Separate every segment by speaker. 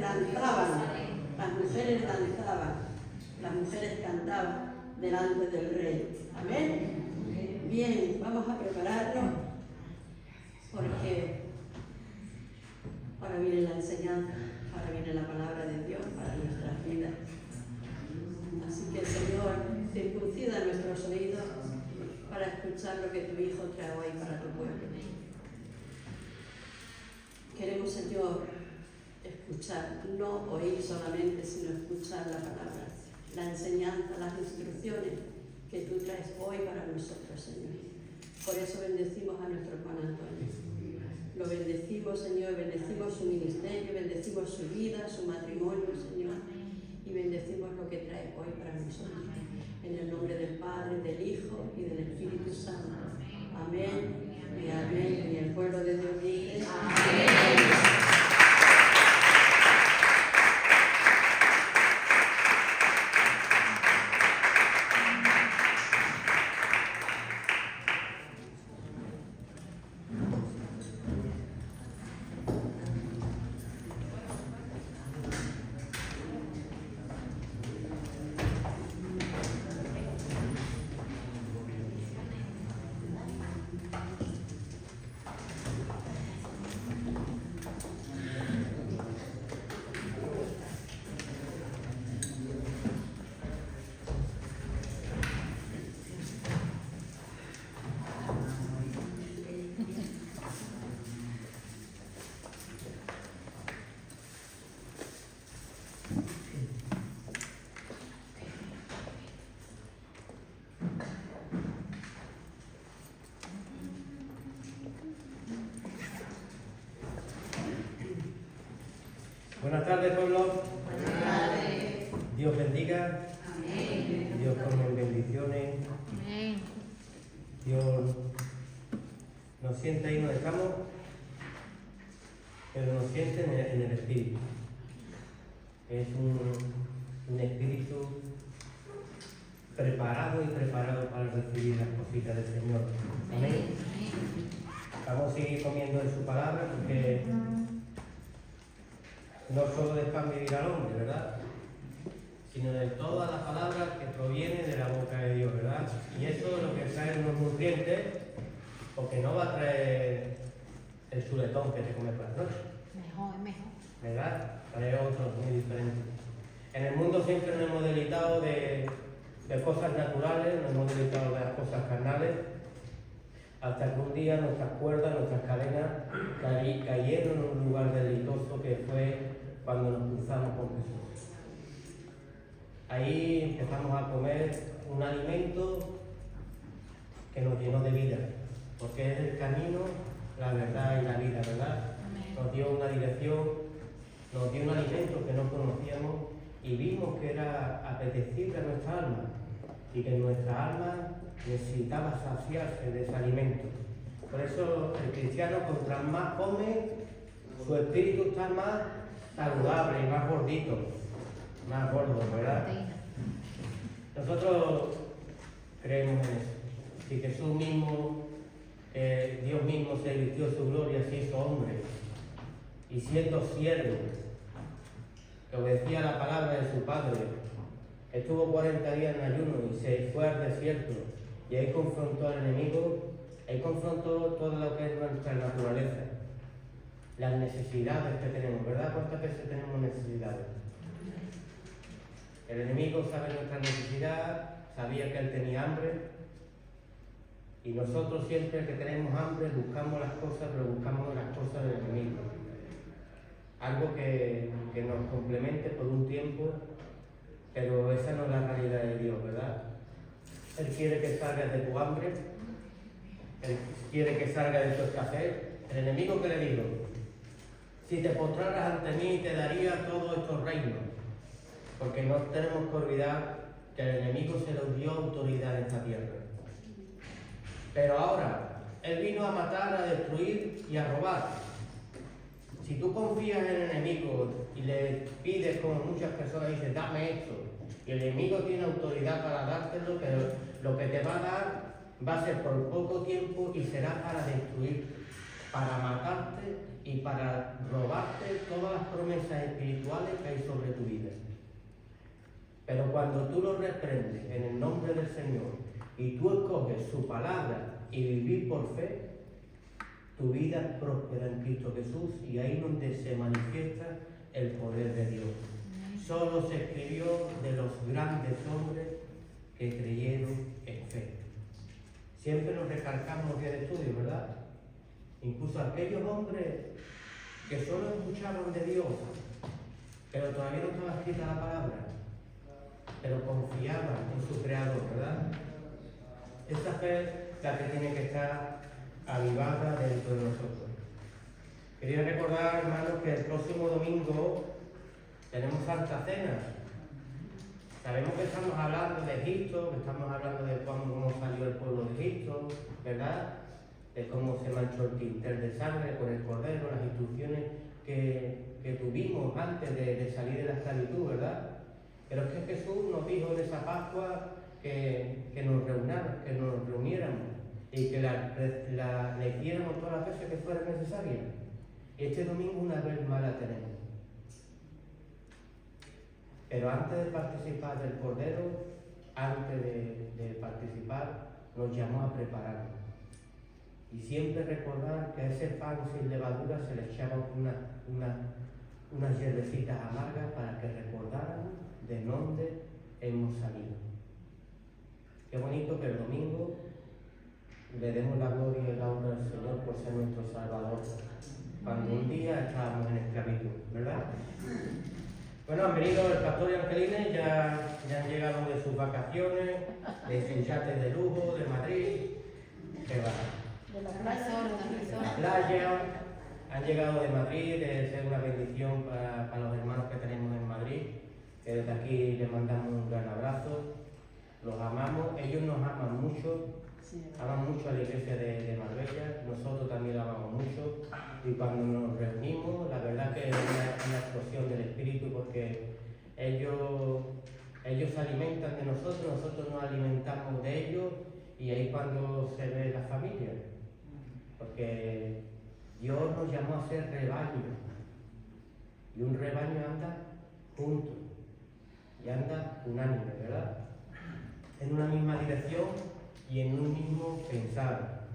Speaker 1: danzaban, las mujeres cantaban delante del Rey. Amén. Bien, vamos a prepararnos porque ahora viene la enseñanza, ahora viene la palabra de Dios para nuestras vidas. Así que, Señor, circuncida nuestros oídos para escuchar lo que tu Hijo trae hoy para tu pueblo. Queremos, Señor, escuchar, no oír solamente, sino escuchar la palabra, la enseñanza, las instrucciones que tú traes hoy para nosotros, Señor. Por eso bendecimos a nuestro hermano Antonio. Lo bendecimos, Señor, bendecimos su ministerio, bendecimos su vida, su matrimonio, Señor, y bendecimos lo que trae hoy para nosotros. En el nombre del Padre, del Hijo y del Espíritu Santo. Amén y amén. Y el pueblo de Dios dice amén.
Speaker 2: Buenas tardes, pueblo.
Speaker 1: Buenas tardes.
Speaker 2: Dios bendiga.
Speaker 1: Amén.
Speaker 2: Dios ponga en bendiciones.
Speaker 3: Amén.
Speaker 2: Dios nos siente ahí donde estamos, pero nos siente en el espíritu. Es un espíritu preparado para recibir las cositas del Señor. Amén. Vamos a seguir comiendo de su palabra porque no solo de pan vivirá el hombre, ¿verdad? Sino de todas las palabras que provienen de la boca de Dios, ¿verdad? Y eso es lo que trae unos nutrientes, porque no va a traer el chuletón que te comes por la noche.
Speaker 3: Mejor.
Speaker 2: ¿Verdad? Trae otros muy diferentes. En el mundo siempre nos hemos deleitado de cosas naturales, nos hemos deleitado de las cosas carnales, hasta que un día nuestras cuerdas, nuestras cadenas cayeron en un lugar deleitoso que fue cuando nos cruzamos con Jesús. Ahí empezamos a comer un alimento que nos llenó de vida, porque es el camino, la verdad y la vida, ¿verdad? Nos dio una dirección, nos dio un alimento que no conocíamos y vimos que era apetecible a nuestra alma y que nuestra alma necesitaba saciarse de ese alimento. Por eso el cristiano, contra más come, su espíritu está más saludable y más gordito, más gordo, ¿verdad? Nosotros creemos en eso. Si Jesús mismo, Dios mismo se vistió su gloria, se hizo hombre, y siendo siervo, que obedecía la palabra de su Padre, estuvo 40 días en ayuno y se fue al desierto, y ahí confrontó al enemigo, ahí confrontó todo lo que es nuestra naturaleza, las necesidades que tenemos, ¿verdad? ¿Cuántas veces tenemos necesidades? El enemigo sabe nuestra necesidad, sabía que él tenía hambre, y nosotros siempre que tenemos hambre buscamos las cosas, pero buscamos las cosas del enemigo. Algo que nos complemente por un tiempo, pero esa no es la realidad de Dios, ¿verdad? Él quiere que salgas de tu hambre, Él quiere que salgas de tu escasez. El enemigo, que le digo, si te postraras ante mí te daría todos estos reinos, porque no tenemos que olvidar que el enemigo se nos dio autoridad en esta tierra. Pero ahora, él vino a matar, a destruir y a robar. Si tú confías en el enemigo y le pides, como muchas personas dicen, dame esto, y el enemigo tiene autoridad para dártelo, pero lo que te va a dar va a ser por poco tiempo y será para destruirte, para matarte y para robarte todas las promesas espirituales que hay sobre tu vida. Pero cuando tú lo reprendes en el nombre del Señor y tú escoges su palabra y vivir por fe, tu vida es próspera en Cristo Jesús, y ahí es donde se manifiesta el poder de Dios. Solo se escribió de los grandes hombres que creyeron en fe. Siempre nos recalcamos en el estudio, ¿verdad? Incluso aquellos hombres que solo escucharon de Dios, pero todavía no estaba escrita la palabra, pero confiaban en su Creador, ¿verdad? Esa fe es la que tiene que estar avivada dentro de nosotros. Quería recordar, hermanos, que el próximo domingo tenemos Santa Cena. Sabemos que estamos hablando de Egipto, que estamos hablando de cómo salió el pueblo de Egipto, ¿verdad? De cómo se manchó el tintel de sangre con el cordero, las instrucciones que tuvimos antes de salir de la esclavitud, ¿verdad? Pero es que Jesús nos dijo en esa Pascua que nos reuniéramos y que la hiciéramos todas las veces que fuera necesaria. Y este domingo una vez más la tenemos. Pero antes de participar del Cordero, antes de participar, nos llamó a prepararnos. Y siempre recordar que a ese pan sin levadura se le echaban unas hierbecitas amargas para que recordáramos de dónde hemos salido. Qué bonito que el domingo le demos la gloria y la honra al Señor por ser nuestro Salvador, cuando un día estábamos en esclavitud, ¿verdad? Bueno, han venido el pastor y Angelines, ya han llegado de sus vacaciones, de sus yates de lujo, de Madrid, que va.
Speaker 1: De la
Speaker 2: playa, han llegado de Madrid, de ser una bendición para los hermanos que tenemos en Madrid, que desde aquí les mandamos un gran abrazo, los amamos, ellos nos aman mucho, aman mucho a la iglesia de Marbella, nosotros también la amamos mucho, y cuando nos reunimos, la verdad que es una explosión del espíritu, porque ellos se alimentan de nosotros nos alimentamos de ellos, y ahí cuando se ve la familia, porque Dios nos llamó a ser rebaño, y un rebaño anda junto, y anda unánime, ¿verdad? En una misma dirección y en un mismo pensar,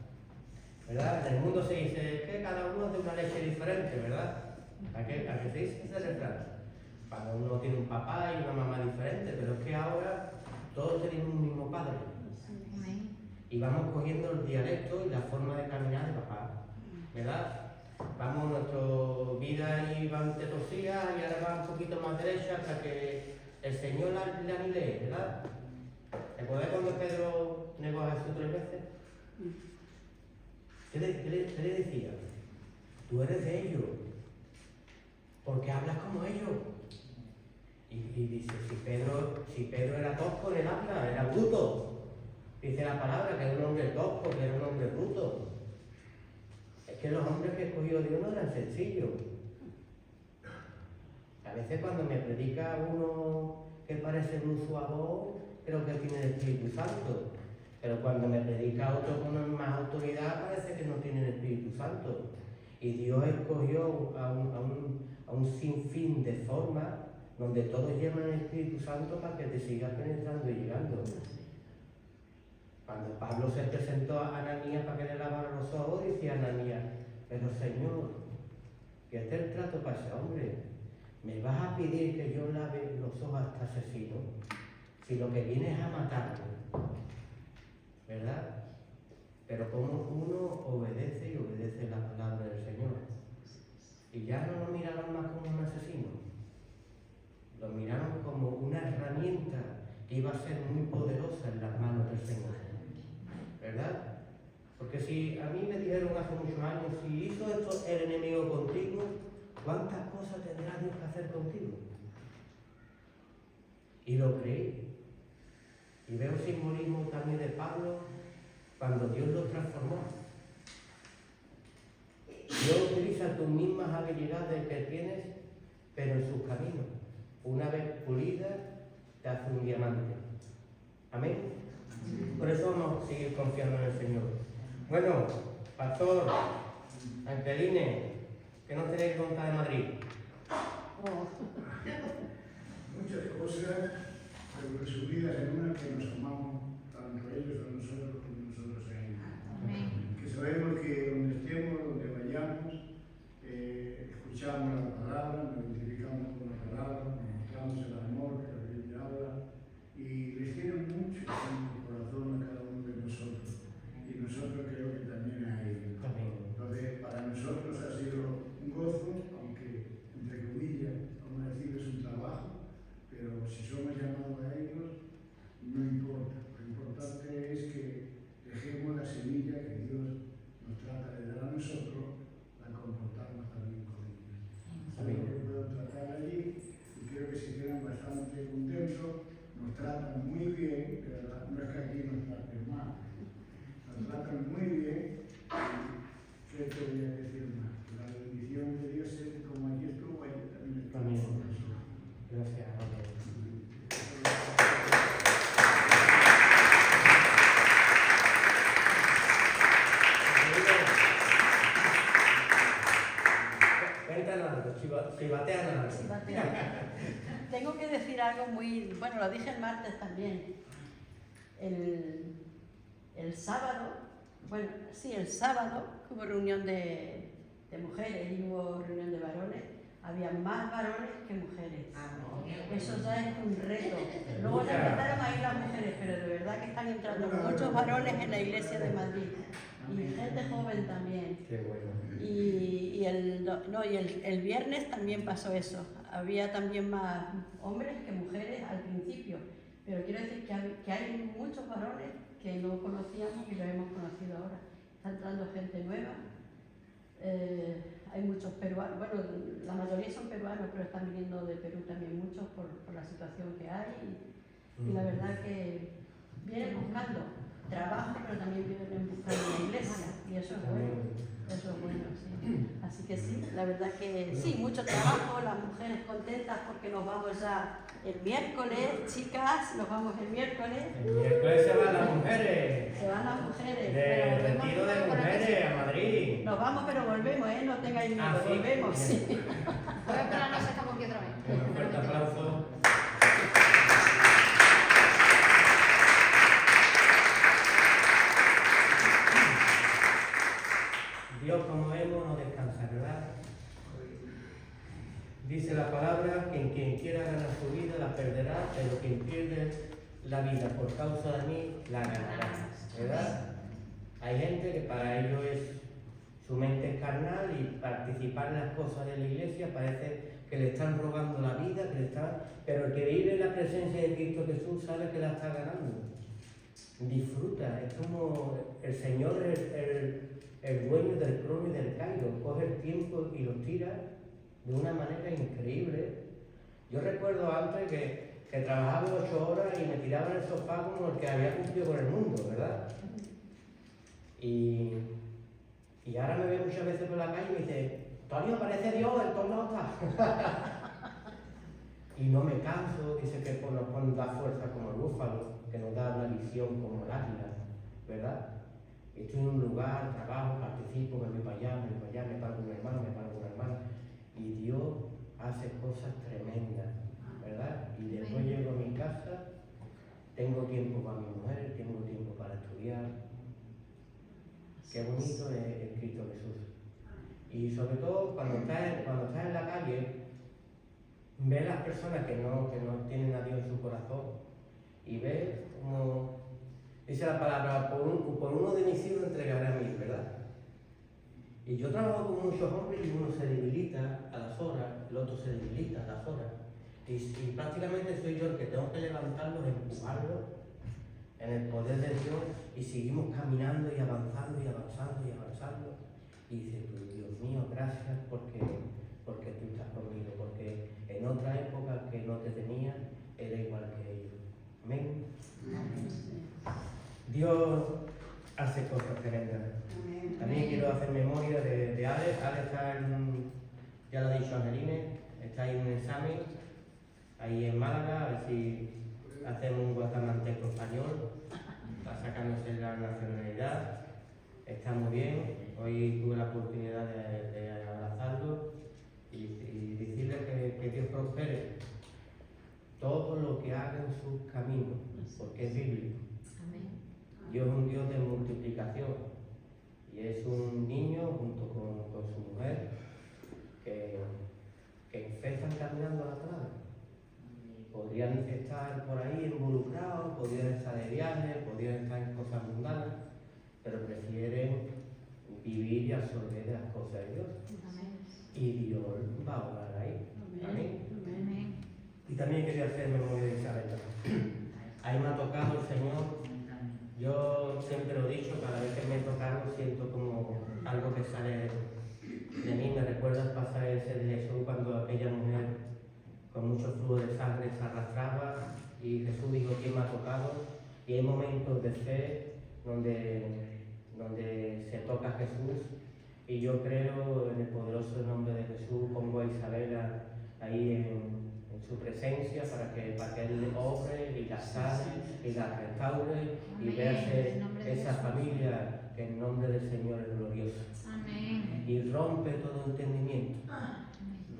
Speaker 2: ¿verdad? En el mundo se dice que cada uno es de una leche diferente, ¿verdad? ¿A qué se dice ese refrán? Cuando uno tiene un papá y una mamá diferente, pero es que ahora todos tenemos un mismo padre. Y vamos cogiendo el dialecto y la forma de caminar de papá, ¿verdad? Vamos, nuestra vida y va ante torcida y ahora va un poquito más derecha hasta que el Señor la anile, ¿verdad? ¿Recuerdas cuando Pedro negó a Jesús 3 veces? ¿Qué le decía? Tú eres de ellos, porque hablas como ellos. Y dice, si Pedro era tosco en el habla, era bruto. Dice la palabra que era un hombre tosco, que era un hombre bruto. Es que los hombres que escogió Dios no eran sencillos. A veces cuando me predica uno que parece un suavo, creo que tiene el Espíritu Santo. Pero cuando me predica otro con más autoridad, parece que no tiene el Espíritu Santo. Y Dios escogió a un sinfín de formas donde todos llevan el Espíritu Santo para que te siga penetrando y llegando. Cuando Pablo se presentó a Ananías para que le lavara los ojos, decía Ananías, pero Señor, que este es el trato para ese hombre. ¿Me vas a pedir que yo lave los ojos a este asesino? Si lo que viene es a matarlo, ¿verdad? Pero como uno obedece y obedece la palabra del Señor. Y ya no lo miraron más como un asesino, lo miraron como una herramienta que iba a ser muy poderosa en las manos del Señor, ¿verdad? Porque si a mí me dijeron hace muchos años, si hizo esto el enemigo contigo, ¿cuántas cosas tendrá Dios que hacer contigo? Y lo creí. Y veo simbolismo también de Pablo cuando Dios lo transformó. Dios utiliza tus mismas habilidades que tienes, pero en sus caminos. Una vez pulida, te hace un diamante. Amén. Por eso vamos a seguir confiando en el Señor. Bueno, pastor, Angelines, ¿Qué nos tenéis que contar de Madrid?
Speaker 1: Oh.
Speaker 3: Muchas cosas, pero resumidas en una, que nos amamos tanto ellos a nosotros como nosotros a ellos.
Speaker 4: Amén.
Speaker 3: Que sabemos que donde estemos, donde vayamos, escuchamos la palabra, nos identificamos con la palabra, nos mostramos el amor que la Biblia habla, y les quiero mucho en el corazón a cada uno de nosotros. Y nosotros creo que también a ellos. Entonces, para nosotros ha sido un gozo, aunque entre comillas, vamos a decir, es un trabajo, pero si somos llamados a ellos, no importa. Lo importante es que dejemos la semilla que Dios nos trata de dar a nosotros para comportarnos también con ellos. Sabemos que puedo tratar allí y creo que se quedan bastante contentos, nos tratan muy bien, de verdad, no es que aquí nos traten mal, nos tratan muy bien. ¿Qué te voy a decir más? La bendición de Dios es que como aquí estuvo, ahí también está con nosotros.
Speaker 2: Gracias. Cuéntanos algo, chivateanos algo.
Speaker 1: Tengo que decir algo muy... Bueno, lo dije el martes también. El sábado, bueno, sí, el sábado hubo reunión de mujeres y hubo reunión de varones. Había más varones que mujeres. Eso ya es un reto. Luego ya empezaron a ir las mujeres, pero de verdad que están entrando muchos varones en la iglesia de Madrid. Y gente joven también.
Speaker 2: Qué bueno.
Speaker 1: Y el viernes también pasó eso. Había también más hombres que mujeres al principio. Pero quiero decir que hay muchos varones que no conocíamos y los hemos conocido ahora. Está entrando gente nueva. Hay muchos peruanos, bueno, la mayoría son peruanos, pero están viniendo de Perú también muchos por la situación que hay. Y la verdad que vienen buscando trabajo, pero también vienen buscando la iglesia. Y eso es bueno. Eso es bueno, sí. Así que sí, la verdad que sí, mucho trabajo, las mujeres contentas porque nos vamos ya el miércoles, chicas, nos vamos el miércoles.
Speaker 2: El miércoles se van las mujeres.
Speaker 1: Se van las mujeres.
Speaker 2: De retiro de mujeres a Madrid.
Speaker 1: Nos vamos, pero volvemos, no tengáis miedo,
Speaker 2: Ah, sí.
Speaker 1: volvemos, sí.
Speaker 4: Voy a esperarnos si estamos aquí otra vez.
Speaker 2: Un fuerte aplauso. Dios, como vemos, no descansa, ¿verdad? Dice la palabra que quien quiera ganar su vida la perderá, pero quien pierde la vida por causa de mí la ganará, ¿verdad? Hay gente que para ello su mente es carnal y participar en las cosas de la iglesia parece que le están robando la vida, pero el que vive en la presencia de Cristo Jesús sabe que la está ganando. Disfruta, es como el Señor es el dueño del crono y del cairo, coge el tiempo y lo tira de una manera increíble. Yo recuerdo antes que trabajaba 8 horas y me tiraba en el sofá como el que había cumplido con el mundo, ¿verdad? Y ahora me ve muchas veces por la calle y me dice, Antonio, parece Dios, el tornado está. Y no me canso, dice que nos da fuerza como el búfalo, que nos da una visión como el águila, ¿verdad? Estoy en un lugar, trabajo, participo, me voy para allá, me paro con un hermano, me paro con una hermana, y Dios hace cosas tremendas, ¿verdad? Y después llego a mi casa, tengo tiempo para mi mujer, tengo tiempo para estudiar. Qué bonito es Cristo Jesús. Y sobre todo cuando estás en la calle, ves las personas que no tienen a Dios en su corazón y ves como dice la palabra, por uno de mis hijos entregaré a mí, ¿verdad? Y yo trabajo con muchos hombres y uno se debilita a las horas, el otro se debilita a las horas. Y prácticamente soy yo el que tengo que levantarlos, empujarlos en el poder de Dios y seguimos caminando y avanzando y avanzando y avanzando. Y dices, Dios mío, gracias porque tú estás conmigo, porque en otra época que no te tenía era igual que ellos. Amén. Dios hace cosas tremendas. También quiero hacer memoria de Alex. Alex está ya lo ha dicho Angeline, está ahí en un examen, ahí en Málaga, a ver si hacemos un guatemalteco español para sacándose la nacionalidad. Está muy bien. Hoy tuve la oportunidad de abrazarla saludarlo y decirle que Dios prospere todo lo que haga en sus caminos, porque es bíblico.
Speaker 4: Amén.
Speaker 2: Dios es un Dios de multiplicación y es un niño junto con su mujer que empiezan caminando la palabra. Podrían estar por ahí involucrados, podrían estar de viaje, podrían estar en cosas mundanas, pero prefieren vivir y absorber las cosas de Dios.
Speaker 4: Amén.
Speaker 2: Y Dios va a obrar ahí. Amén.
Speaker 4: Amén.
Speaker 2: Y también quería hacer memoria de Isabel. Ahí me ha tocado el Señor. Yo siempre lo he dicho, cada vez que me toca algo siento como algo que sale de mí. Me recuerda el pasaje ese de Jesús cuando aquella mujer con mucho flujo de sangre se arrastraba y Jesús dijo: ¿quién me ha tocado? Y hay momentos de fe donde se toca a Jesús, y yo creo en el poderoso nombre de Jesús. Pongo a Isabela ahí en su presencia para que Él obre y la sane y la restaure y
Speaker 4: Amén.
Speaker 2: véase
Speaker 4: En nombre de
Speaker 2: esa
Speaker 4: Jesús.
Speaker 2: familia que en nombre del Señor es glorioso.
Speaker 4: Amén.
Speaker 2: Y rompe todo entendimiento,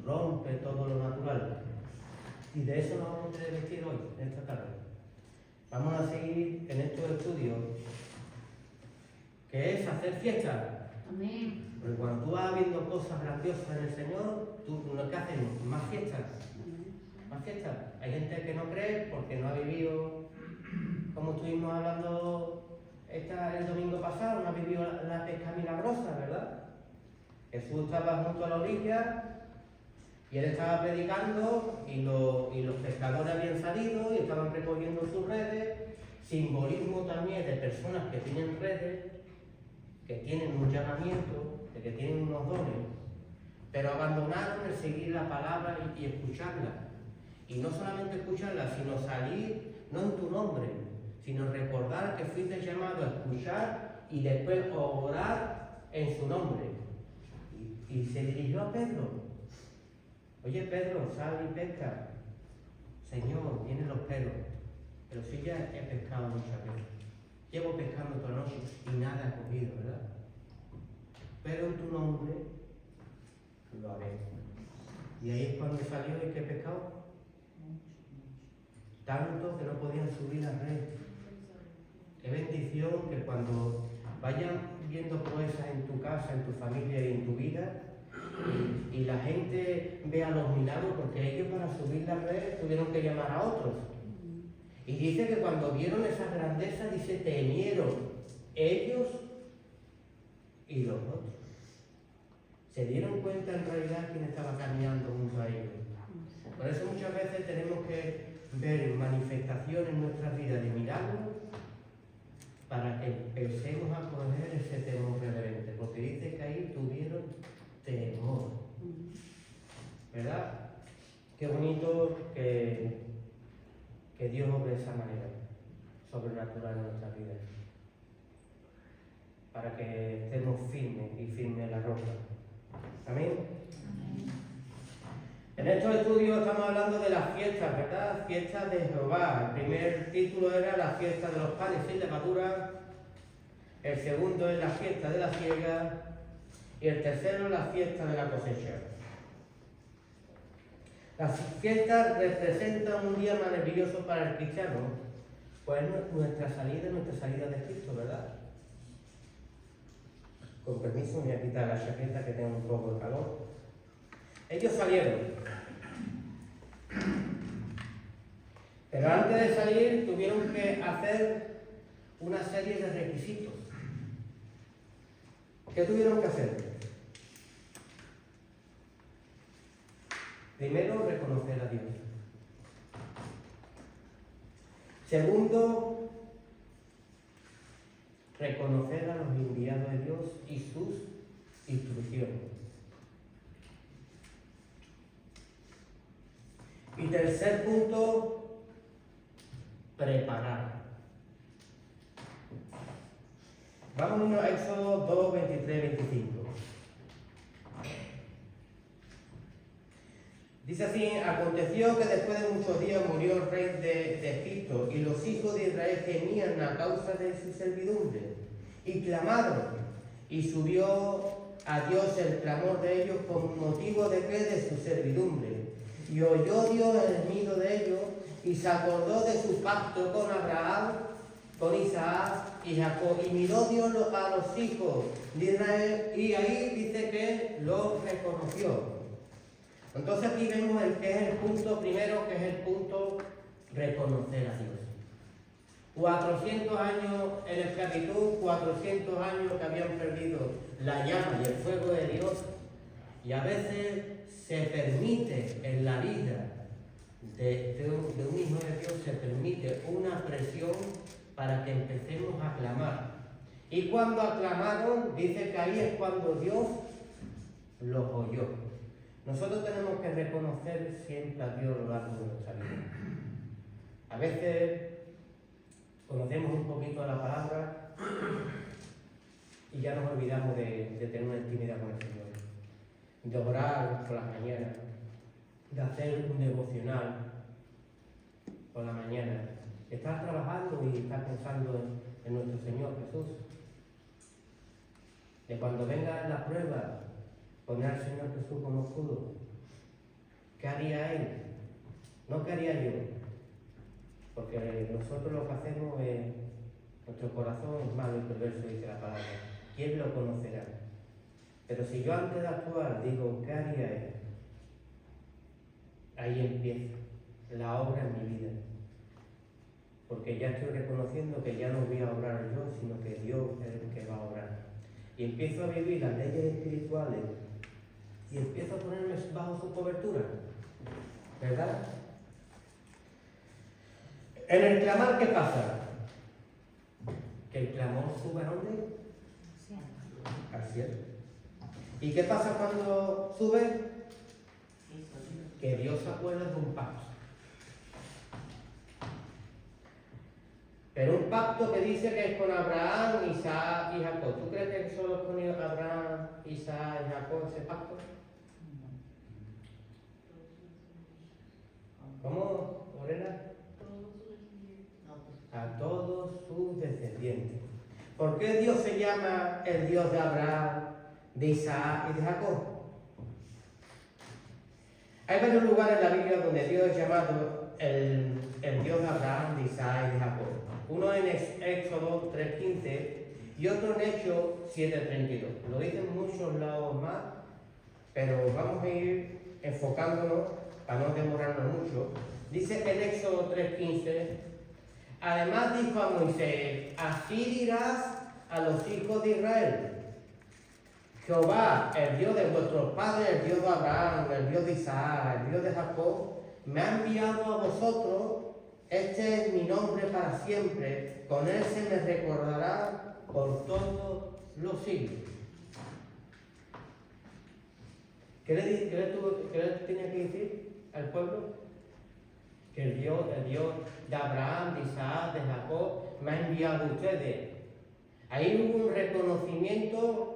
Speaker 2: rompe todo lo natural. Y de eso nos vamos a vestir hoy, esta tarde. Vamos a seguir en estos estudios, que es hacer fiesta.
Speaker 4: Amén.
Speaker 2: Porque cuando tú vas viendo cosas grandiosas en el Señor, tú lo que haces es más fiestas. Más fiestas. Hay gente que no cree porque no ha vivido, como estuvimos hablando el domingo pasado, no ha vivido la pesca milagrosa, ¿verdad? Jesús estaba junto a la orilla y él estaba predicando y los pescadores habían salido y estaban recogiendo sus redes. Simbolismo también de personas que tienen redes, que tienen un llamamiento, de que tienen unos dones, pero abandonaron el seguir la palabra y escucharla. Y no solamente escucharla, sino salir, no en tu nombre, sino recordar que fuiste llamado a escuchar y después orar en su nombre. Y se dirigió a Pedro. Oye, Pedro, sal y pesca. Señor, vienen los pelos. Pero si ya he pescado muchas veces. Llevo pescando toda la noche y nada he cogido, ¿verdad? Pero en tu nombre lo haré. Y ahí es cuando salió y que he pescado. Tanto que no podían subir la red. Qué bendición que cuando vayan viendo proezas en tu casa, en tu familia y en tu vida, y la gente vea los milagros, porque ellos para subir la red tuvieron que llamar a otros. Y dice que cuando vieron esas grandezas, dice, temieron ellos y los otros. Se dieron cuenta en realidad quién estaba caminando junto a ellos. Por eso muchas veces tenemos que ver manifestaciones en nuestras vidas de milagros para que empecemos a coger ese temor reverente, porque dice que ahí tuvieron temor, ¿verdad? Qué bonito que Dios obre de esa manera sobrenatural en nuestras vidas, para que estemos firmes y firmes en la roca. Amén. En estos estudios estamos hablando de las fiestas, ¿verdad? Fiestas de Jehová. El primer título era la fiesta de los panes sin levadura. El segundo es la fiesta de la siega. Y el tercero, la fiesta de la cosecha. Las fiestas representan un día maravilloso para el cristiano, pues nuestra salida de Cristo, ¿verdad? Con permiso, me voy a quitar la chaqueta que tengo un poco de calor. Ellos salieron. Pero antes de salir tuvieron que hacer una serie de requisitos. ¿Qué tuvieron que hacer? Primero, reconocer a Dios. Segundo, reconocer a los enviados de Dios y sus instrucciones. Y tercer punto, preparar. Vámonos a Éxodo 2, 23, 25. Dice así: aconteció que después de muchos días murió el rey de Egipto, y los hijos de Israel gemían a causa de su servidumbre, y clamaron, y subió a Dios el clamor de ellos con motivo de qué, de su servidumbre. Y oyó Dios el gemido de ellos y se acordó de su pacto con Abraham, con Isaac y Jacob. Y miró Dios a los hijos de Israel y ahí dice que los reconoció. Entonces aquí vemos el que es el punto primero, que es el punto reconocer a Dios. 400 años en esclavitud, 400 años que habían perdido la llama y el fuego de Dios, y a veces se permite en la vida de un hijo de Dios, se permite una presión para que empecemos a clamar. Y cuando aclamaron, dice que ahí es cuando Dios los oyó. Nosotros tenemos que reconocer siempre a Dios a lo largo de nuestra vida. A veces conocemos un poquito la palabra y ya nos olvidamos de tener una intimidad con el Señor, de orar por las mañanas, de hacer un devocional por la mañana, de estar trabajando y estar pensando en nuestro Señor Jesús, de cuando venga la prueba, poner al Señor Jesús como escudo. ¿Qué haría Él? No qué haría yo, porque nosotros lo que hacemos es, nuestro corazón es malo y perverso, dice la palabra. ¿Quién lo conocerá? Pero si yo antes de actuar digo, ¿qué haría Él? Ahí empieza la obra en mi vida. Porque ya estoy reconociendo que ya no voy a obrar yo, sino que Dios es el que va a obrar. Y empiezo a vivir las leyes espirituales y empiezo a ponerme bajo su cobertura. ¿Verdad? En el clamar, ¿qué pasa? Que el clamor sube a dónde? Al cielo. ¿Y qué pasa cuando sube? Que Dios se acuerda de un pacto. Pero un pacto que dice que es con Abraham, Isaac y Jacob. ¿Tú crees que solo es con Abraham, Isaac y Jacob ese pacto? ¿Cómo, Lorena? A todos sus descendientes. ¿Por qué Dios se llama el Dios de Abraham, de Isaac y de Jacob? Hay varios lugares en la Biblia donde Dios es llamado el Dios de Abraham, de Isaac y de Jacob. Uno en Éxodo 3:15 y otro en Hechos 7:32. Lo dicen muchos lados más, pero vamos a ir enfocándonos para no demorarnos mucho. Dice en Éxodo 3:15: además dijo a Moisés, así dirás a los hijos de Israel: Jehová, el Dios de vuestros padres, el Dios de Abraham, el Dios de Isaac, el Dios de Jacob, me ha enviado a vosotros. Este es mi nombre para siempre, con él se me recordará por todos los siglos. ¿Qué le tenía que decir al pueblo? Que el Dios de Abraham, de Isaac, de Jacob, me ha enviado a ustedes. Ahí hubo un reconocimiento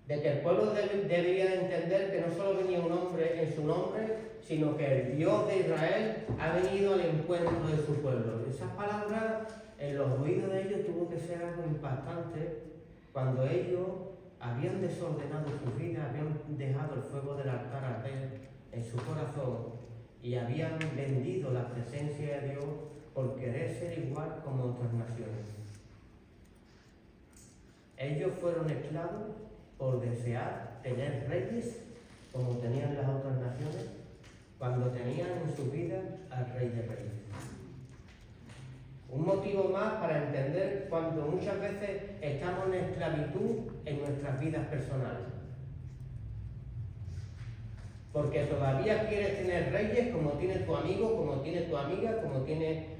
Speaker 2: de que el pueblo debía de entender que no solo venía un hombre en su nombre, sino que el Dios de Israel ha venido al encuentro de su pueblo. Esas palabras en los oídos de ellos tuvo que ser algo impactante cuando ellos habían desordenado su vida, habían dejado el fuego del altar arder en su corazón y habían vendido la presencia de Dios por querer ser igual como otras naciones. Ellos fueron esclavos por desear tener reyes como tenían las otras naciones, cuando tenían en su vida al Rey de Reyes. Un motivo más para entender cuando muchas veces estamos en esclavitud en nuestras vidas personales. Porque todavía quieres tener reyes como tiene tu amigo, como tiene tu amiga, como tiene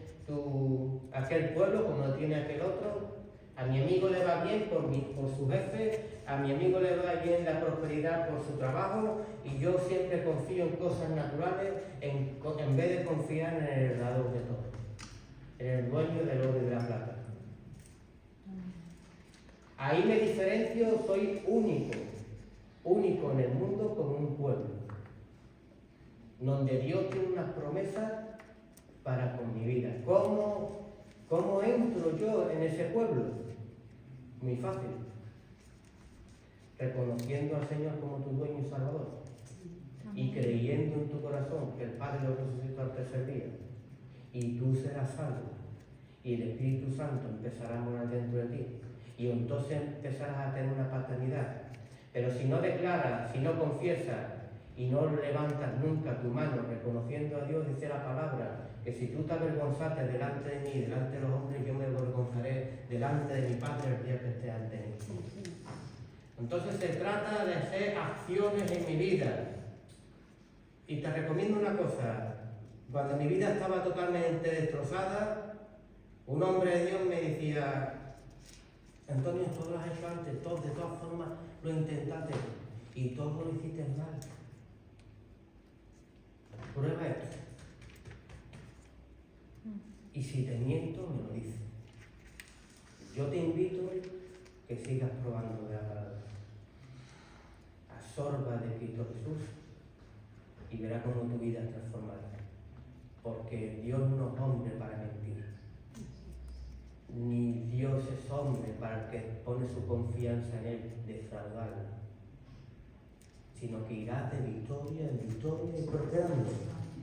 Speaker 2: aquel pueblo, como tiene aquel otro. A mi amigo le va bien por su jefe, a mi amigo le va bien la prosperidad por su trabajo, y yo siempre confío en cosas naturales en vez de confiar en el heredador de todo, en el dueño del oro y de la plata. Ahí me diferencio, soy único en el mundo como un pueblo, donde Dios tiene unas promesas para con mi vida. ¿Cómo entro yo en ese pueblo? Muy fácil. reconociendo al Señor como tu dueño y salvador, y creyendo en tu corazón que el Padre lo resucitó al tercer día, y tú serás salvo, y el Espíritu Santo empezará a morar dentro de ti, y entonces empezarás a tener una paternidad. Pero si no declaras, si no confiesas, y no levantas nunca tu mano reconociendo a Dios, dice la palabra, que si tú te avergonzaste delante de mí, delante de los hombres, yo me avergonzaré delante de mi Padre el día que esté ante mí. Entonces se trata de hacer acciones en mi vida. Y te recomiendo una cosa, cuando mi vida estaba totalmente destrozada, un hombre de Dios me decía: Antonio, todo lo has hecho antes, todo, de todas formas lo intentaste y todo lo hiciste mal. Prueba esto. Y si te miento, me lo dices. Yo te invito que sigas probando la palabra. Absorba de Cristo Jesús y verás cómo tu vida es transformada. Porque Dios no es hombre para mentir. Ni Dios es hombre para el que pone su confianza en Él, defraudarlo. Sino que irá de victoria en victoria y prosperando.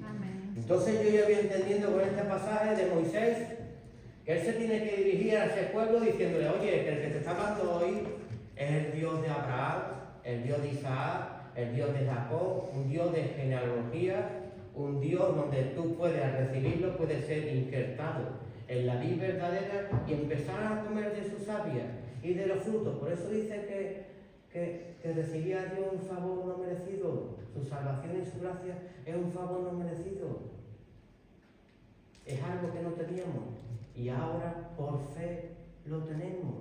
Speaker 4: Amén.
Speaker 2: Entonces yo ya voy entendiendo con este pasaje de Moisés que él se tiene que dirigir a ese pueblo diciéndole: oye, que el que te está hablando hoy es el Dios de Abraham, el Dios de Isaac, el Dios de Jacob, un Dios de genealogía, un Dios donde tú puedes recibirlo, puedes ser injertado en la vida verdadera y empezar a comer de su savia y de los frutos. Por eso dice que recibía a Dios un favor no merecido. Su salvación y su gracia es un favor no merecido. Es algo que no teníamos y ahora por fe lo tenemos.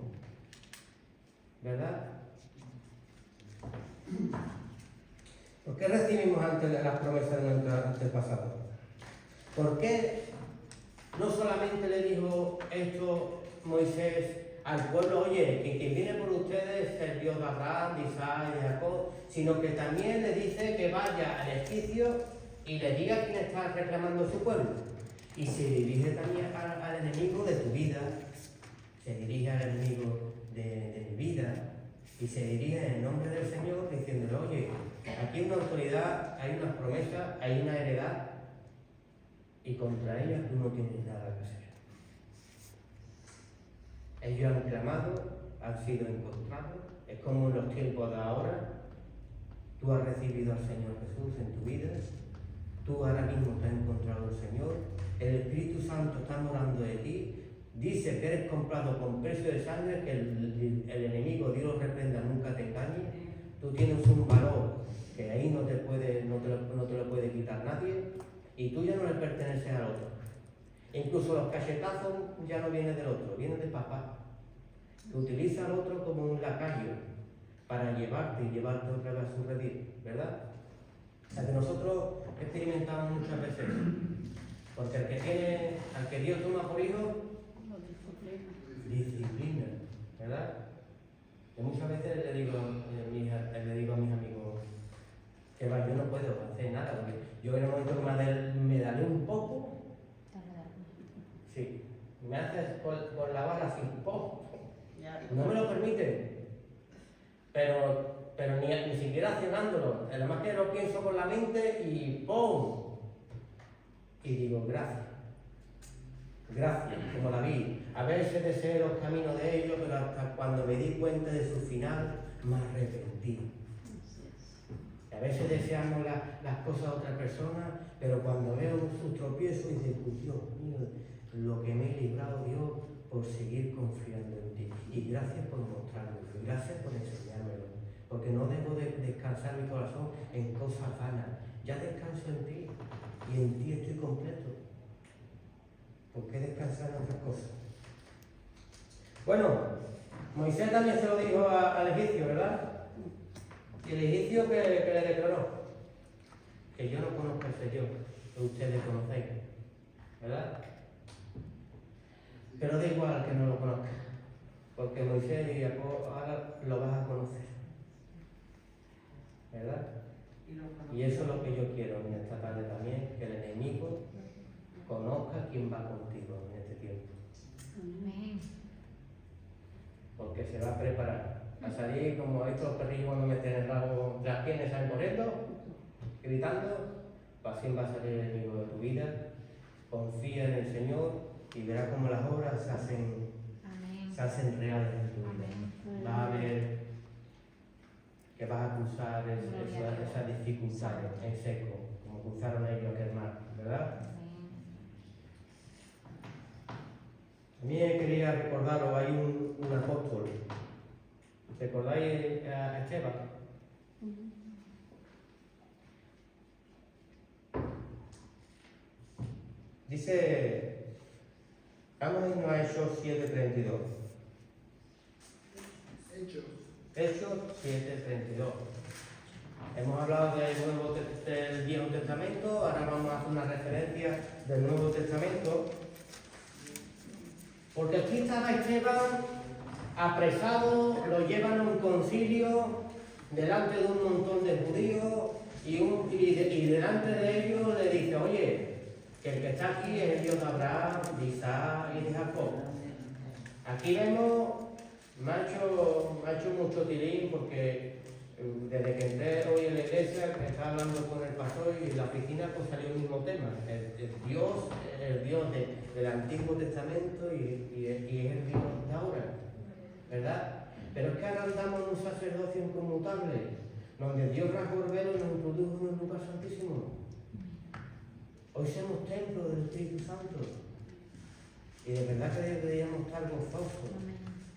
Speaker 2: ¿Verdad? ¿Por qué recibimos antes las promesas de nuestro antepasado? ¿Por qué no solamente le dijo esto Moisés al pueblo: oye, que quien viene por ustedes es el Dios de Abraham, de Isaac y de Jacob, sino que también le dice que vaya al Egipcio y le diga quién está reclamando su pueblo? Y se dirige también al enemigo de tu vida, se dirige al enemigo de mi vida, y se dirige en el nombre del Señor diciéndole: oye, aquí hay una autoridad, hay unas promesas, hay una heredad, y contra ella tú no tienes nada que hacer. Ellos han clamado, han sido encontrados. Es como en los tiempos de ahora. Tú has recibido al Señor Jesús en tu vida. Tú ahora mismo te has encontrado al Señor. El Espíritu Santo está morando de ti. Dice que eres comprado con precio de sangre, que el enemigo, Dios lo reprenda, nunca te engañe. Tú tienes un valor que ahí no te lo puede quitar nadie. Y tú ya no le perteneces al otro. Incluso los cachetazos ya no vienen del otro, vienen de papá. Que utiliza al otro como un lacayo para llevarte y llevarte otra vez a su redil, ¿verdad? O sea que nosotros experimentamos muchas veces. Porque al que Dios toma por hijo, disciplina, ¿verdad? Yo muchas veces le digo a mis amigos que va, yo no puedo hacer nada, porque yo en el momento que me daré un poco, sí, me haces con la bala así, ¡pum! No me lo permite, pero ni siquiera accionándolo, además que lo pienso con la mente y ¡pum! Y digo, gracias, como David. A veces deseé los caminos de ellos, pero hasta cuando me di cuenta de su final, me arrepentí. A veces deseamos las cosas de otras personas, pero cuando veo sus tropiezos, digo, Dios mío, lo que me he librado, Dios, por seguir confiando en ti. Y gracias por mostrarme, gracias por enseñármelo. Porque no debo de descansar mi corazón en cosas vanas. Ya descanso en ti y en ti estoy completo. ¿Por qué descansar en otras cosas? Bueno, Moisés también se lo dijo al egipcio, ¿verdad? Y el egipcio que le declaró: que yo no conozco ese Dios que ustedes conocéis, ¿verdad? Pero da igual que no lo conozca, porque Moisés y Jacob ahora lo vas a conocer, ¿verdad? Y eso es lo que yo quiero en esta tarde también, que el enemigo conozca quién va contigo en este tiempo.
Speaker 4: Amén.
Speaker 2: Porque se va a preparar. a salir como estos perrillos cuando meten el rabo de las piernas y salen corriendo, gritando, pues así va a salir el enemigo de tu vida. Confía en el Señor y verás cómo las obras se hacen reales en tu vida. Vas a ver que vas a cruzar esas dificultades en seco, como cruzaron ellos aquel mar, ¿verdad? También quería recordaros, hay un apóstol. ¿Recordáis a Esteban? Dice, vamos a irnos a Hechos 7:32. Hechos 7:32. Hemos hablado del Viejo Testamento, ahora vamos a hacer una referencia del Nuevo Testamento. Porque aquí estaba Esteban apresado, lo llevan a un concilio delante de un montón de judíos y delante de ellos le dice, oye, que el que está aquí es el Dios de Abraham, de Isaac y de Jacob. Aquí vemos, me ha hecho mucho tilín porque desde que entré hoy en la iglesia, estaba hablando con el pastor y en la oficina pues salió el mismo tema. El Dios del Antiguo Testamento y es el Dios de ahora, ¿verdad? Pero es que ahora andamos en un sacerdocio inconmutable, donde Dios rasgó el velo y nos introdujo en un lugar santísimo. Hoy somos templo del Espíritu Santo. Y de verdad que deberíamos estar gozosos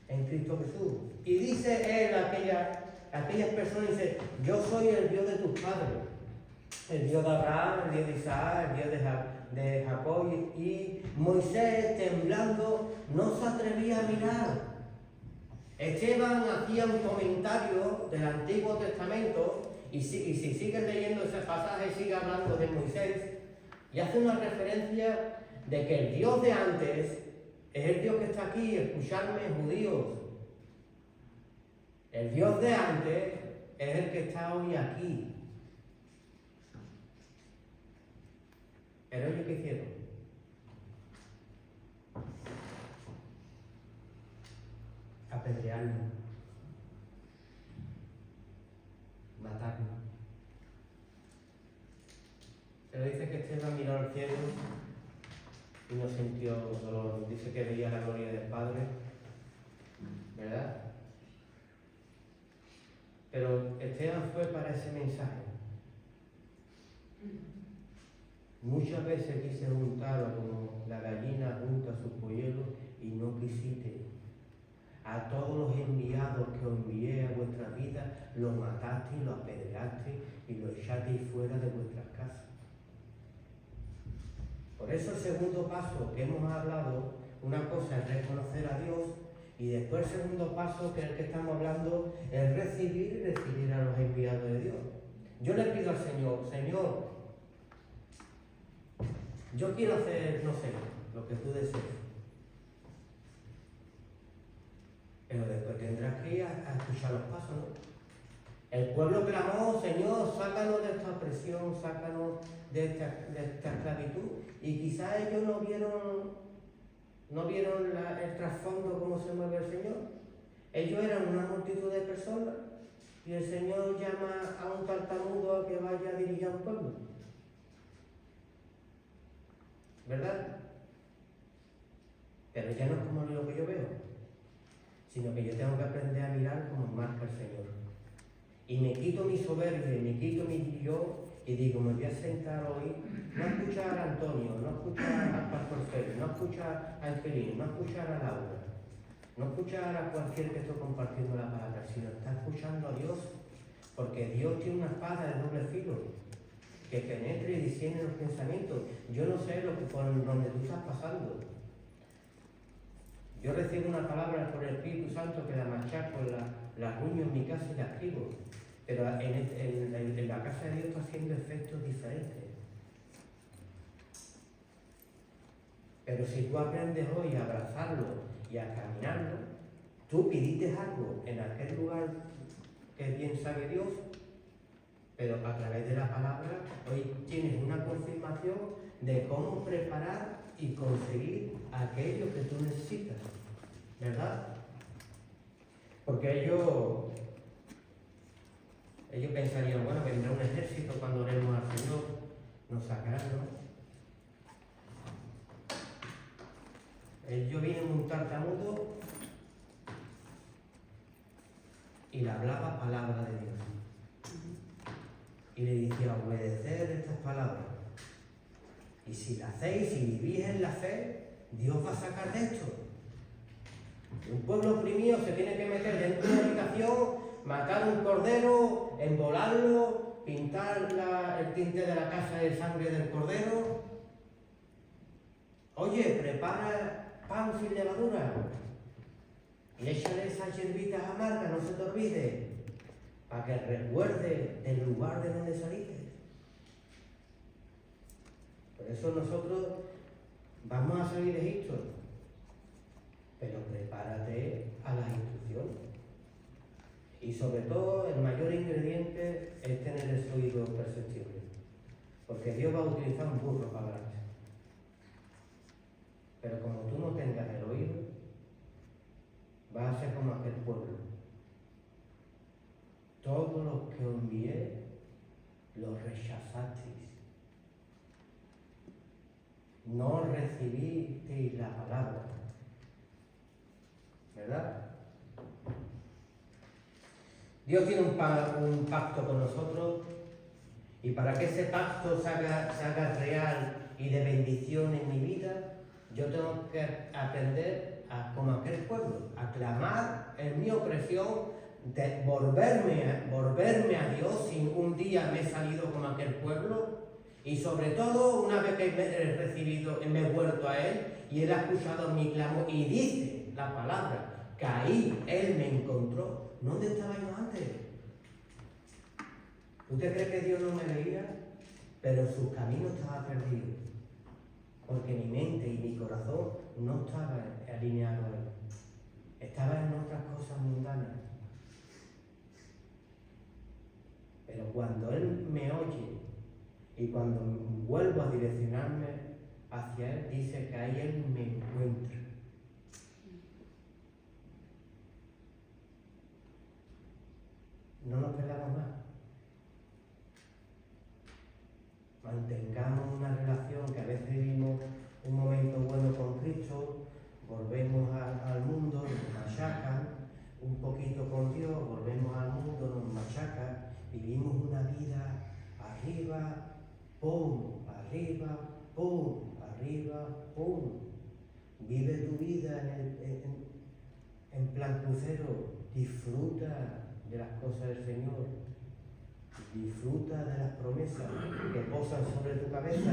Speaker 2: en Cristo Jesús. Y dice él a aquellas personas, dice, yo soy el Dios de tus padres. El Dios de Abraham, el Dios de Isaac, el Dios de Jacob. Y Moisés, temblando, no se atrevía a mirar. Esteban hacía un comentario del Antiguo Testamento, y si sigues leyendo ese pasaje, sigue hablando de Moisés, y hace una referencia de que el Dios de antes es el Dios que está aquí, escuchadme judíos. El Dios de antes es el que está hoy aquí. Pero ellos, ¿qué hicieron? Apedrearlo, matarlo. Pero dice que Esteban miró al cielo y no sintió dolor. Dice que veía la gloria del Padre, ¿verdad? Pero Esteban fue para ese mensaje. Muchas veces quise juntaros como la gallina junta sus polluelos y no quisiste. A todos los enviados que os envié a vuestra vida, los mataste y los apedreaste y los echasteis fuera de vuestras casas. Por eso el segundo paso que hemos hablado, una cosa es reconocer a Dios y después el segundo paso, que es el que estamos hablando, es recibir a los enviados de Dios. Yo le pido al Señor, Señor, yo quiero hacer, no sé, lo que tú desees. Pero después tendrás que ir a escuchar los pasos, ¿no? El pueblo clamó, Señor, sácanos de esta opresión, sácanos de esta esclavitud. Y quizás ellos no vieron el trasfondo, cómo se mueve el Señor. Ellos eran una multitud de personas y el Señor llama a un tartamudo a que vaya a dirigir a un pueblo. ¿Verdad? Pero ya no es como lo que yo veo, sino que yo tengo que aprender a mirar como marca el Señor. Y me quito mi soberbia, me quito mi yo, y digo, me voy a sentar hoy, no a escuchar a Antonio, no a escuchar al pastor Félix, no a escuchar a Angelino, no a escuchar a Laura, no a escuchar a cualquier que esté compartiendo la palabra, sino está escuchando a Dios, porque Dios tiene una espada de doble filo, que penetre y discierne los pensamientos. Yo no sé por donde tú estás pasando. Yo recibo una palabra por el Espíritu Santo que la machaco, la ruño en mi casa y la escribo. Pero en la casa de Dios está haciendo efectos diferentes. Pero si tú aprendes hoy a abrazarlo y a caminarlo, tú pidiste algo en aquel lugar que bien sabe Dios, pero a través de la palabra hoy tienes una confirmación de cómo preparar y conseguir aquello que tú necesitas, ¿verdad? Porque ellos pensarían, bueno, vendrá un ejército cuando oremos al Señor, nos sacarán, ¿no? Ellos vienen un tartamudo y le hablaba palabra de Dios. Y le decía, obedeced estas palabras. Y si la hacéis, si vivís en la fe, Dios va a sacar de esto. Un pueblo oprimido se tiene que meter dentro de una habitación, matar un cordero, embolarlo, pintar el tinte de la casa de sangre del cordero. Oye, prepara pan sin levadura y échale esas hierbitas amargas, no se te olvide, para que recuerde el lugar de donde saliste. Por eso nosotros vamos a salir de Egipto, pero prepárate a las instrucciones. Y sobre todo, el mayor ingrediente es tener ese oído perceptible, porque Dios va a utilizar un burro para hablarte. Pero como tú no tengas el oído, vas a ser como aquel pueblo. Todos los que os envié, los rechazasteis. No recibisteis la palabra. ¿Verdad? Dios tiene un pacto con nosotros, y para que ese pacto se haga real y de bendición en mi vida, yo tengo que aprender como aquel pueblo, a clamar en mi opresión, de volverme a Dios si un día me he salido como aquel pueblo, y sobre todo una vez que me he recibido, me he vuelto a Él y Él ha escuchado mi clamor y dice la palabra que ahí Él me encontró. ¿Dónde estaba yo antes? ¿Usted cree que Dios no me veía? Pero su camino estaba perdido, porque mi mente y mi corazón no estaban alineados a Él. Estaba en otras cosas mundanas. Pero cuando Él me oye y cuando vuelvo a direccionarme hacia Él, dice que ahí Él me encuentra. No nos perdamos más. Mantengamos una relación, que a veces vivimos un momento bueno con Cristo, volvemos al mundo, nos machacan, un poquito con Dios, volvemos al mundo, nos machacan, vivimos una vida arriba, pum, arriba, pum, arriba, pum. Vive tu vida en plan crucero, disfruta de las cosas del Señor, disfruta de las promesas que posan sobre tu cabeza.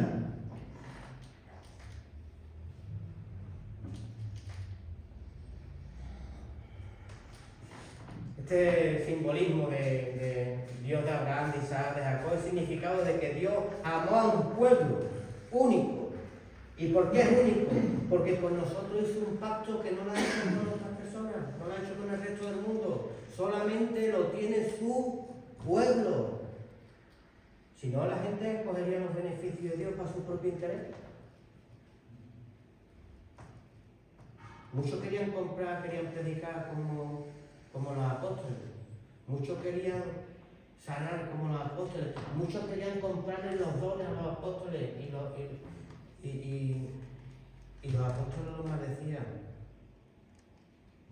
Speaker 2: Este simbolismo de Dios de Abraham, de Isaac, de Jacob, el significado de que Dios amó a un pueblo único. ¿Y por qué es único? Porque con nosotros hizo un pacto que no lo ha hecho con otras personas, no lo ha hecho con el resto del mundo. Solamente lo tiene su pueblo. Si no, la gente cogería los beneficios de Dios para su propio interés. Muchos querían comprar, querían predicar como los apóstoles. Muchos querían sanar como los apóstoles. Muchos querían comprarle los dones a los apóstoles y los apóstoles los maldecían.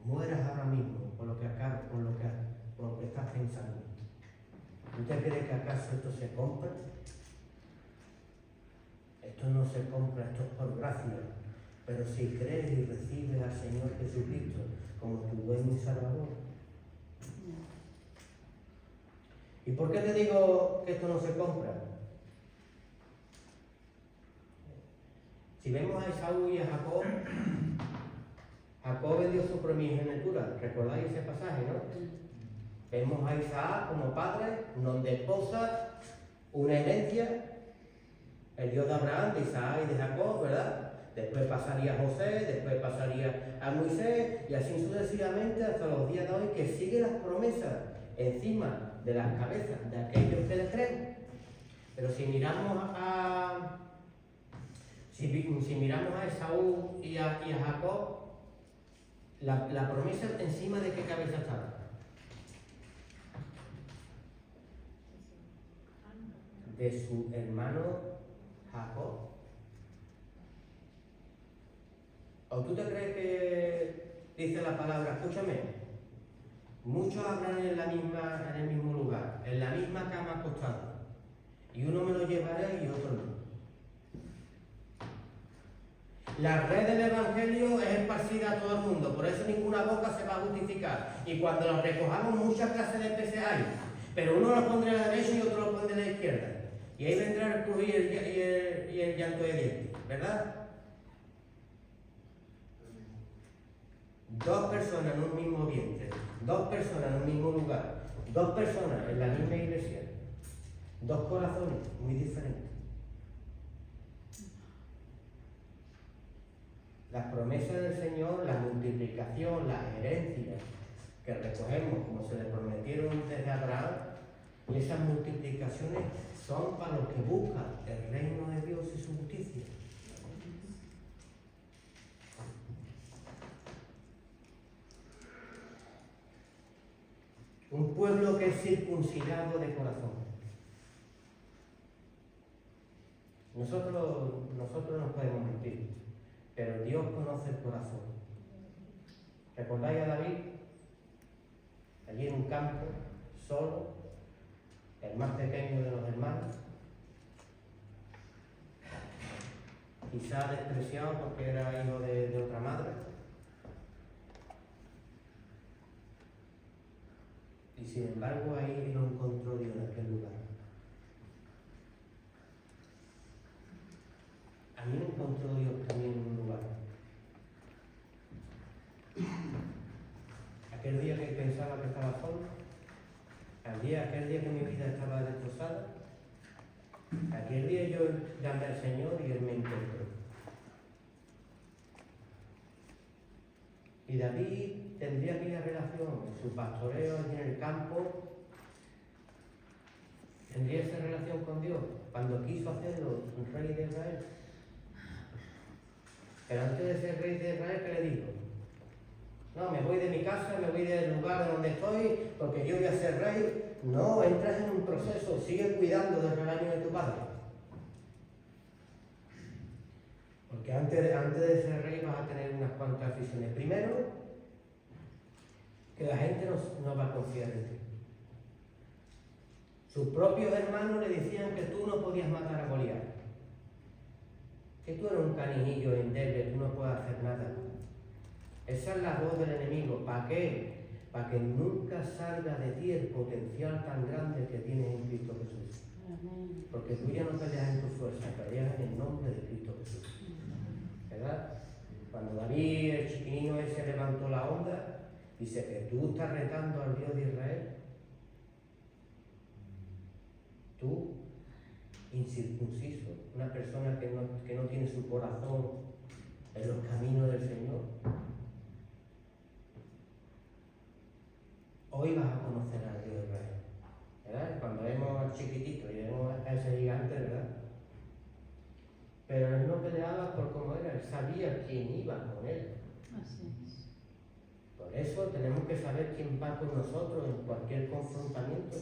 Speaker 2: Mueras ahora mismo por lo que estás pensando. ¿Usted cree que acaso esto se compra? Esto no se compra, esto es por gracia. Pero si crees y recibes al Señor Jesucristo como tu dueño y Salvador. ¿Y por qué te digo que esto no se compra? Si vemos a Esaú y a Jacob, Jacob vendió su primogenitura. ¿Recordáis ese pasaje, no? Vemos a Isaac como padre, donde posa una herencia, el Dios de Abraham, de Isaac y de Jacob, ¿verdad? Después pasaría a José, después pasaría a Moisés, y así sucesivamente hasta los días de hoy, que sigue las promesas encima de las cabezas de aquellos que les creen. Pero si miramos a Esaú y a Jacob, la promesa encima de qué cabeza estaba. de su hermano Jacob. ¿O tú te crees que dice la palabra, escúchame, muchos habrán en el mismo lugar, en la misma cama acostados, y uno me lo llevará y otro no? La red del Evangelio es esparcida a todo el mundo, por eso ninguna boca se va a justificar. Y cuando los recojamos, muchas clases de peces hay, pero uno lo pondrá a la derecha y otro lo pondrá a la izquierda. Y ahí vendrá el crujir y el llanto de dientes, ¿verdad? Dos personas en un mismo vientre, dos personas en un mismo lugar, dos personas en la misma iglesia, dos corazones muy diferentes. Las promesas del Señor, la multiplicación, las herencias que recogemos como se le prometieron desde Abraham, y esas multiplicaciones son para los que buscan el reino de Dios y su justicia. Un pueblo que es circuncidado de corazón. Nosotros no podemos mentir, pero Dios conoce el corazón. ¿Recordáis a David? Allí en un campo, solo, el más pequeño de los hermanos, quizá despreciado porque era hijo de otra madre. Y sin embargo ahí lo encontró Dios en aquel lugar. A mí me encontró Dios también en un lugar. Aquel día que pensaba que estaba solo, aquel día que mi vida estaba destrozada, aquel día yo llamé al Señor y Él me encontró. Y David tendría aquella relación, en su pastoreo allí en el campo, tendría esa relación con Dios, cuando quiso hacerlo un rey de Israel. Pero antes de ser rey de Israel, ¿qué le dijo? No, me voy de mi casa, me voy del lugar donde estoy, porque yo voy a ser rey. No, entras en un proceso, sigue cuidando del rebaño de tu padre. Porque antes de ser rey vas a tener unas cuantas aficiones. Primero, que la gente no va a confiar en ti. Sus propios hermanos le decían que tú no podías matar a Goliat, que tú eres un canijillo endeble, tú no puedes hacer nada. Esa es la voz del enemigo. ¿Para qué? Para que nunca salga de ti el potencial tan grande que tienes en Cristo Jesús. Porque tú ya no peleas en tu fuerza, peleas en el nombre de Cristo Jesús. ¿Verdad? Cuando David, el chiquinino ese, levantó la onda, dice que tú estás retando al Dios de Israel. Tú, incircunciso, una persona que no tiene su corazón en los caminos del Señor. Hoy vas a conocer al Dios de Israel, ¿verdad? Cuando vemos al chiquitito y vemos a ese gigante, ¿verdad? Pero él no peleaba por cómo era, él sabía quién iba con él.
Speaker 4: Así es.
Speaker 2: Por eso tenemos que saber quién va con nosotros en cualquier confrontamiento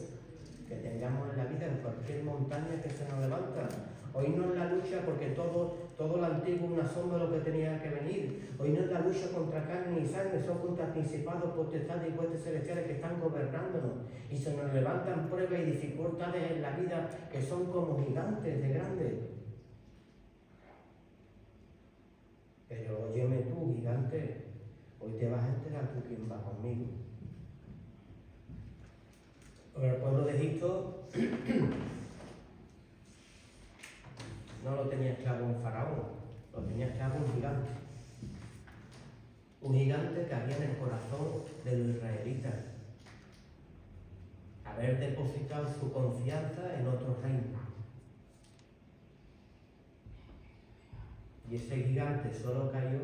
Speaker 2: que tengamos en la vida, en cualquier montaña que se nos levanta. Hoy no es la lucha porque todo lo antiguo es una sombra de lo que tenía que venir. Hoy no es la lucha contra carne y sangre, son contra principados, potestades y huestes celestiales que están gobernándonos. Y se nos levantan pruebas y dificultades en la vida que son como gigantes de grandes. Pero óyeme tú, gigante, hoy te vas a enterar tú quién va conmigo. El pueblo de Egipto no lo tenía esclavo un faraón, lo tenía esclavo un gigante. Un gigante que había en el corazón de los israelitas. Haber depositado su confianza en otro reino. Y ese gigante solo cayó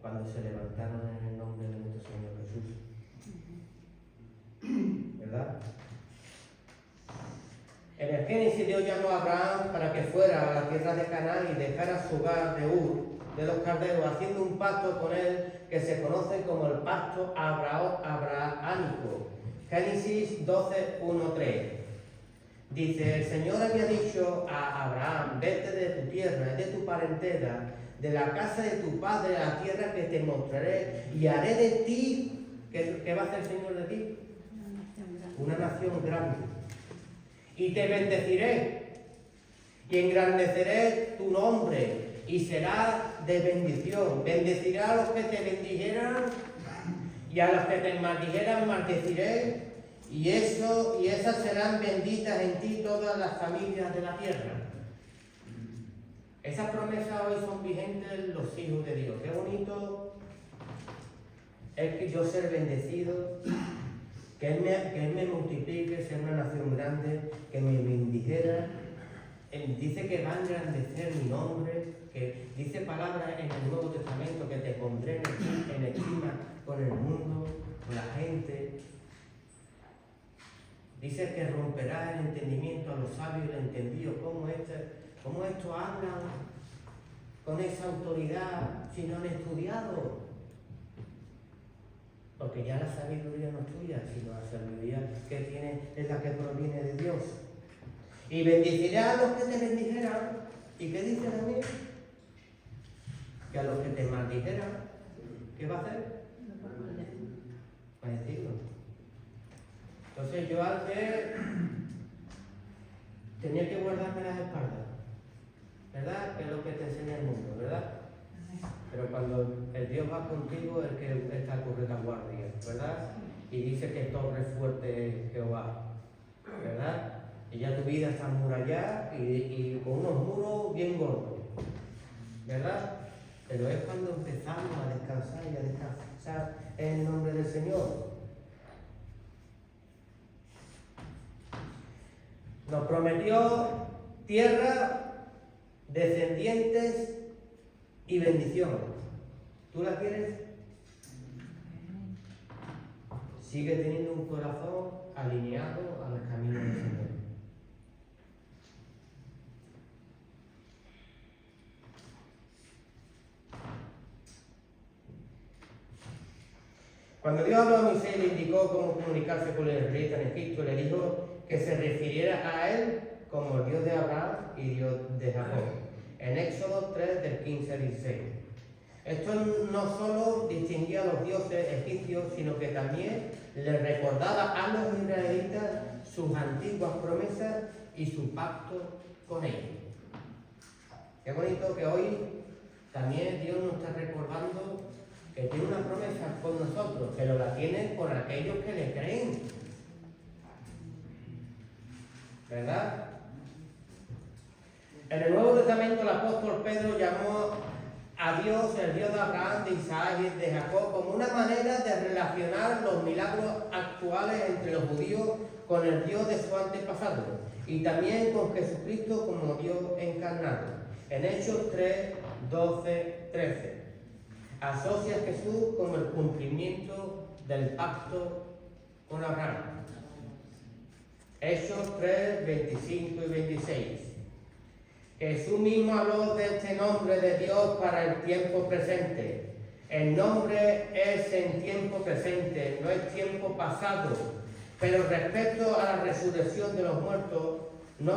Speaker 2: cuando se levantaron en el nombre de nuestro Señor Jesús. ¿Verdad? En el Génesis Dios llamó a Abraham para que fuera a la tierra de Canaán y dejara su hogar de Ur, de los caldeos, haciendo un pacto con él que se conoce como el pacto abrahámico. Génesis 12:1-3. Dice, el Señor había dicho a Abraham, vete de tu tierra, de tu parentela, de la casa de tu padre, a la tierra que te mostraré, y haré de ti, ¿qué va a hacer el Señor de ti? Una nación grande. Y te bendeciré, y engrandeceré tu nombre, y será de bendición. Bendeciré a los que te bendijeran, y a los que te maldijeran maldeciré, y esas serán benditas en ti todas las familias de la tierra. Esas promesas hoy son vigentes en los hijos de Dios. Qué bonito es que yo ser bendecido, que Él me multiplique, ser una nación grande, que me bendijera. Dice que va a engrandecer mi nombre, que dice palabras en el Nuevo Testamento, que te pondré en estima con el mundo, con la gente. Dice que romperá el entendimiento a los sabios y el entendido. ¿Cómo estos hablan con esa autoridad si no han estudiado? Porque ya la sabiduría no es tuya, sino la sabiduría que tienes es la que proviene de Dios. Y bendecirá a los que te bendijeran. ¿Y qué dice también? Que a los que te maldijeran, ¿qué va a hacer? Maldecirlo. Entonces yo antes tenía que guardarme las espaldas, ¿verdad? Que es lo que te enseña el mundo, ¿verdad? Pero cuando el Dios va contigo, es que está a tu retaguardia, ¿verdad? Y dice que torre fuerte es Jehová, ¿verdad? Y ya tu vida está amurallada y con unos muros bien gordos, ¿verdad? Pero es cuando empezamos a descansar y a descansar en el nombre del Señor. Nos prometió tierra, descendientes y bendición. ¿Tú la quieres? Sigue teniendo un corazón alineado a los caminos del Señor. Cuando Dios habló a Moisés y le indicó cómo comunicarse con el rey en Egipto, le dijo que se refiriera a él como el Dios de Abraham y Dios de Jacob. En Éxodo 3, del 15 al 16. Esto no solo distinguía a los dioses egipcios, sino que también les recordaba a los israelitas sus antiguas promesas y su pacto con ellos. Qué bonito que hoy también Dios nos está recordando que tiene una promesa con nosotros, pero la tiene con aquellos que le creen. ¿Verdad? En el Nuevo Testamento el apóstol Pedro llamó a Dios, el Dios de Abraham, de Isaac y de Jacob, como una manera de relacionar los milagros actuales entre los judíos con el Dios de su antepasado y también con Jesucristo como Dios encarnado. En Hechos 3, 12, 13. Asocia a Jesús como el cumplimiento del pacto con Abraham. Hechos 3, 25 y 26. Jesús mismo habló de este nombre de Dios para el tiempo presente. El nombre es en tiempo presente, no es tiempo pasado. Pero respecto a la resurrección de los muertos, ¿no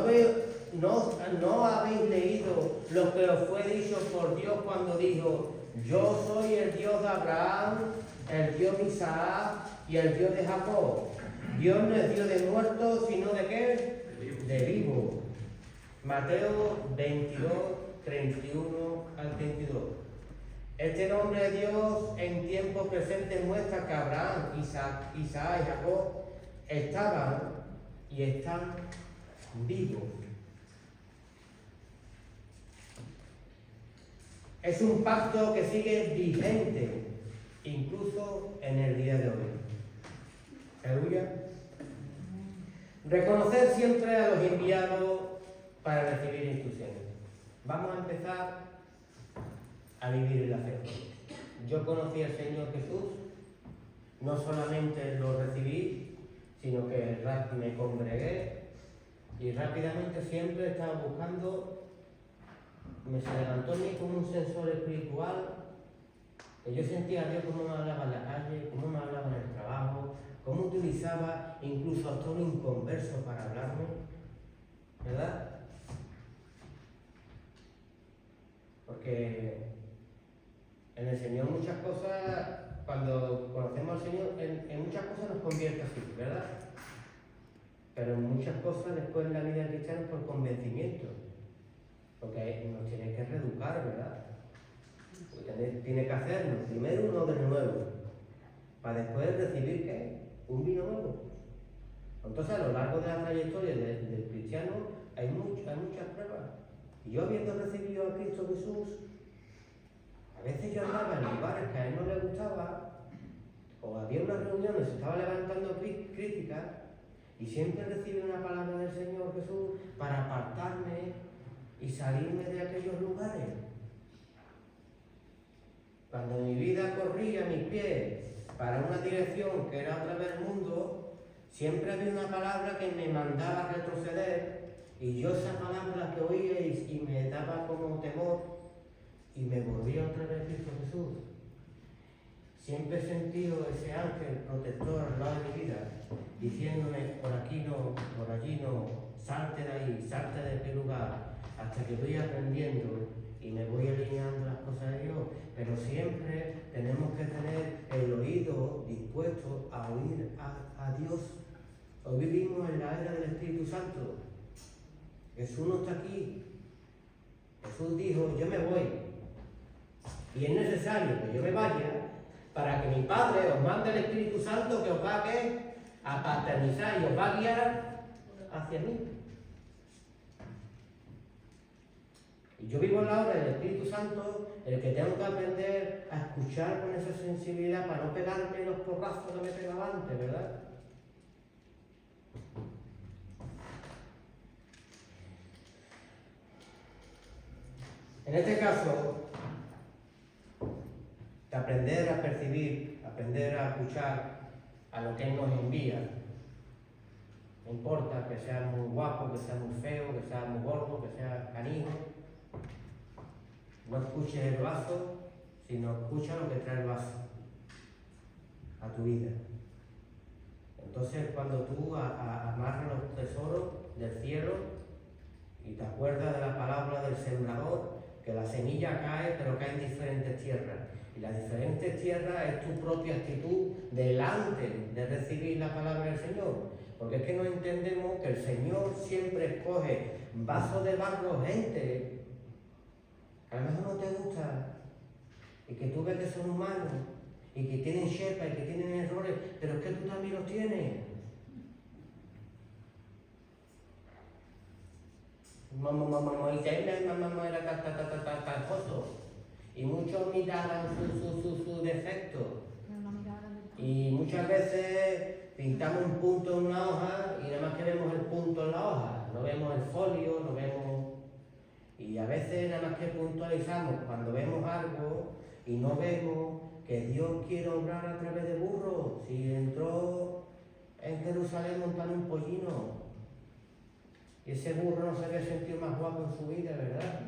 Speaker 2: habéis leído lo que os fue dicho por Dios cuando dijo: yo soy el Dios de Abraham, el Dios de Isaac y el Dios de Jacob? Dios no es Dios de muertos, sino de ¿qué? De vivos. Mateo 22, 31 al 32. Este nombre de Dios en tiempo presente muestra que Abraham, Isaac y Jacob estaban y están vivos. Es un pacto que sigue vigente, incluso en el día de hoy. Aleluya. Reconocer siempre a los enviados para recibir instrucciones. Vamos a empezar a vivir en la fe. Yo conocí al Señor Jesús, no solamente lo recibí, sino que me congregué y rápidamente siempre estaba buscando. Me se levantó en mí como un sensor espiritual, que yo sentía a Dios cómo me hablaba en la calle, cómo me hablaba en el trabajo, cómo utilizaba incluso hasta un inconverso para hablarme. ¿verdad? Porque en el Señor muchas cosas, cuando conocemos al Señor, en muchas cosas nos convierte así, ¿verdad? Pero en muchas cosas después en la vida cristiana es por convencimiento, porque nos tiene que reeducar, ¿verdad? Tiene que hacernos primero uno de nuevo, para después recibir ¿qué? Un vino nuevo. Entonces a lo largo de la trayectoria del cristiano hay muchas pruebas. Y yo habiendo recibido a Cristo Jesús, a veces yo andaba en lugares que a él no le gustaba, o había unas reuniones, se estaba levantando críticas, y siempre recibí una palabra del Señor Jesús para apartarme y salirme de aquellos lugares. Cuando mi vida corría mis pies para una dirección que era otra vez el mundo, siempre había una palabra que me mandaba a retroceder, y yo esa palabra que oía y me daba como temor, y me volvía otra vez a Cristo Jesús. Siempre he sentido ese ángel protector al lado de mi vida, diciéndome por aquí no, por allí no, salte de ahí, salte de aquel lugar, hasta que voy aprendiendo y me voy alineando las cosas de Dios. Pero siempre tenemos que tener el oído dispuesto a oír a Dios. Hoy vivimos en la era del Espíritu Santo. Jesús no está aquí. Jesús dijo, yo me voy. Y es necesario que yo me vaya para que mi Padre os mande el Espíritu Santo que os va a paternizar y os va a guiar hacia mí. Y yo vivo en la hora del Espíritu Santo, en el que tengo que aprender a escuchar con esa sensibilidad para no pegarme los porrazos que me pegaba antes, ¿verdad? En este caso, de aprender a percibir, aprender a escuchar a lo que Él nos envía. No importa que sea muy guapo, que sea muy feo, que sea muy gordo, que sea canijo. No escuches el vaso, sino escucha lo que trae el vaso a tu vida. Entonces, cuando tú amarras los tesoros del cielo y te acuerdas de la palabra del sembrador, que la semilla cae, pero cae en diferentes tierras. Y las diferentes tierras es tu propia actitud delante de recibir la palabra del Señor. Porque es que no entendemos que el Señor siempre escoge vasos de barro, gente que a lo mejor no te gusta, y que tú ves que son humanos, y que tienen shepa, y que tienen errores, pero es que tú también los tienes. Mamá era tal cosa. Y muchos miraban su defecto. Y muchas veces pintamos un punto en una hoja y nada más que vemos el punto en la hoja, no vemos el folio, no vemos. Y a veces nada más que puntualizamos cuando vemos algo y no vemos que Dios quiere obrar a través de burros. Si entró en Jerusalén montando un pollino, y ese burro no se había sentido más guapo en su vida, ¿verdad?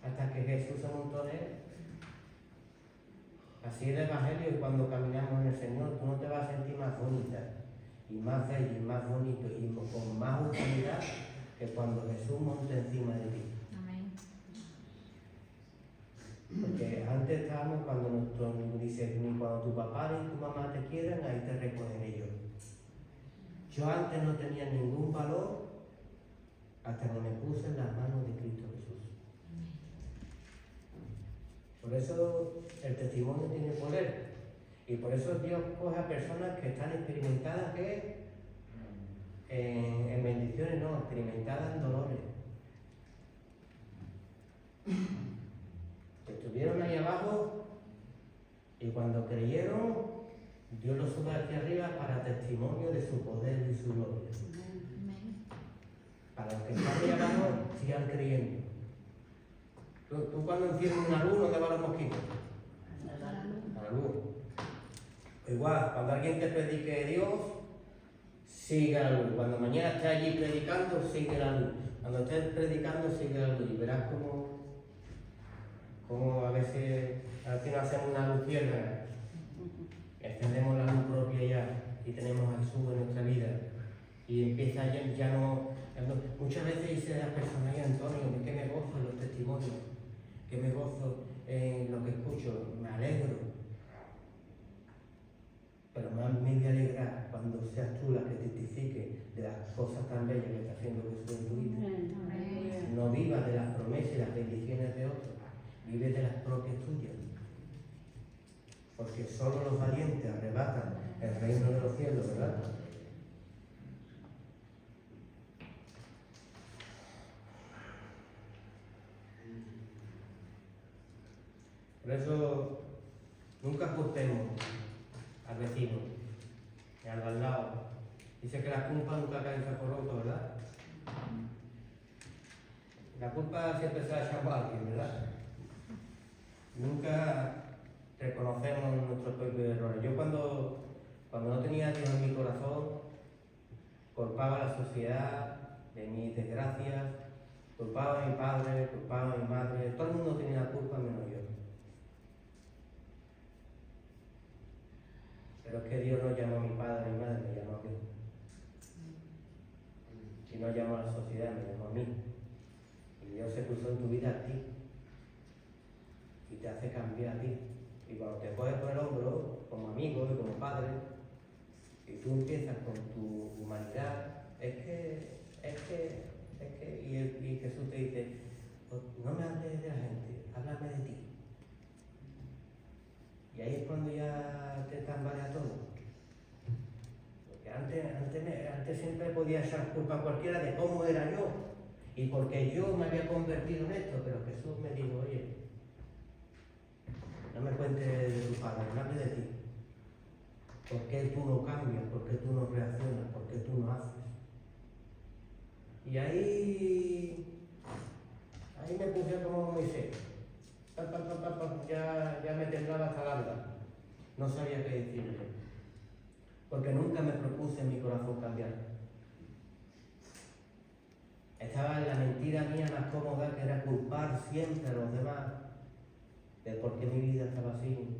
Speaker 2: Hasta que Jesús se montó en él. Así es el Evangelio, y cuando caminamos en el Señor, tú no te vas a sentir más bonita, y más bello, y más bonito, y con más utilidad que cuando Jesús monta encima de ti.
Speaker 4: Amén.
Speaker 2: Porque antes estábamos cuando dice, ni cuando tu papá ni tu mamá te quieran, ahí te recogeré yo. Yo antes no tenía ningún valor hasta que me puse en las manos de Cristo Jesús. Por eso el testimonio tiene poder. Y por eso Dios coge a personas que están experimentadas en bendiciones, no, experimentadas en dolores. Estuvieron ahí abajo y cuando creyeron, Dios los sube aquí arriba para testimonio de su poder y su gloria.
Speaker 4: Amén.
Speaker 2: Para los que están ahí abajo, sigan creyendo. ¿Tú cuando enciendes una luz, dónde van los mosquitos? A la luz. Igual, cuando alguien te predique de Dios, sigue la luz. Cuando mañana estés allí predicando, sigue la luz. Cuando estés predicando, sigue la luz. Y verás cómo a veces al final hacemos una luz ciega, encendemos la luz propia ya y tenemos a Jesús en nuestra vida. Y empieza ya no... Muchas veces dice las personas, ay Antonio, que me gozo en los testimonios, que me gozo en lo que escucho, me alegro. Pero más me voy a alegrar cuando seas tú la que testifique de las cosas tan bellas que está haciendo Jesús en tu vida.
Speaker 4: Amén.
Speaker 2: No vivas de las promesas y las bendiciones de otros, vive de las propias tuyas. Porque solo los valientes arrebatan el reino de los cielos, ¿verdad? Por eso, nunca culpemos al vecino, ni al de al lado. Dice que la culpa nunca cae en saco roto, ¿verdad? La culpa siempre se la echamos a alguien, ¿verdad? Nunca reconocemos nuestros propios errores. Yo cuando no tenía a Dios en mi corazón, culpaba a la sociedad de mis desgracias, culpaba a mi padre, culpaba a mi madre, todo el mundo tenía la culpa menos yo. Pero es que Dios no llamó a mi padre ni mi madre, me llamó a mí. Y no llamó a la sociedad, me llamó a mí. Y Dios se puso en tu vida a ti. Y te hace cambiar a ti. Y cuando te coges por el hombro, como amigo y como padre, y tú empiezas con tu humanidad, y Jesús te dice, pues no me hables de la gente, háblame de ti. Y ahí es cuando ya te tambalea todo. Porque antes siempre podía echar culpa a cualquiera de cómo era yo y porque yo me había convertido en esto, pero Jesús me dijo, oye, no me cuentes de tu padre, hable de ti. ¿Por qué tú no cambias? ¿Por qué tú no reaccionas? ¿Por qué tú no haces? Y ahí me puse como Moisés. Ya me temblaba hasta el alma. No sabía qué decirle. Porque nunca me propuse en mi corazón cambiar. Estaba en la mentira mía más cómoda, que era culpar siempre a los demás de por qué mi vida estaba así.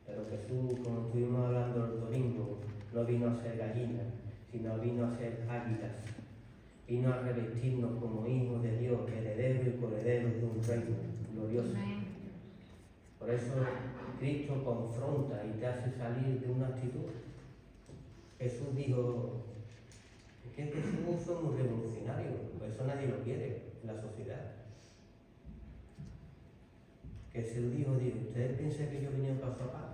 Speaker 2: Pero Jesús, como estuvimos hablando el domingo, no vino a ser gallina, sino vino a ser águilas. Vino a revestirnos como hijos de Dios, herederos y coherederos de un reino glorioso.
Speaker 4: Amén.
Speaker 2: Por eso Cristo confronta y te hace salir de una actitud. Jesús dijo, es que Jesús fue muy revolucionario, pues eso nadie lo quiere en la sociedad. Jesús dijo, ¿ustedes piensan que yo he venido a causar paz?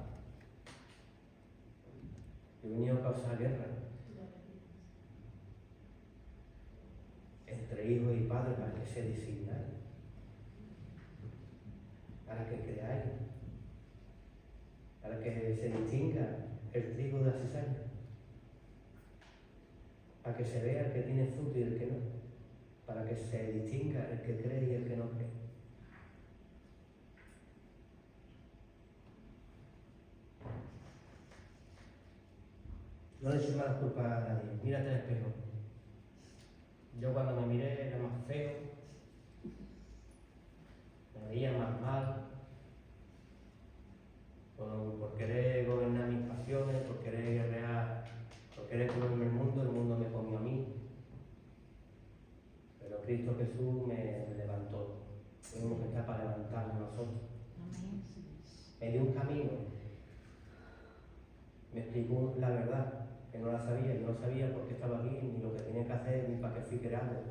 Speaker 2: Yo he venido a causar guerra. Entre hijos y padres para que se designáis, para que creáis, para que se distinga el trigo de la cizaña, para que se vea el que tiene fruto y el que no, para que se distinga el que cree y el que no cree. No le eches más culpa a nadie, mírate al espejo. Yo cuando me miré era más feo, me veía más mal, por querer gobernar mis pasiones, por querer guerrear, por querer comerme el mundo me comió a mí. Pero Cristo Jesús me levantó, tenemos que estar para levantarnos nosotros.
Speaker 4: Amén.
Speaker 2: Me dio un camino, me explicó la verdad, que no la sabía, y no sabía por qué estaba aquí, ni lo que tenía que hacer, ni para qué fui creado.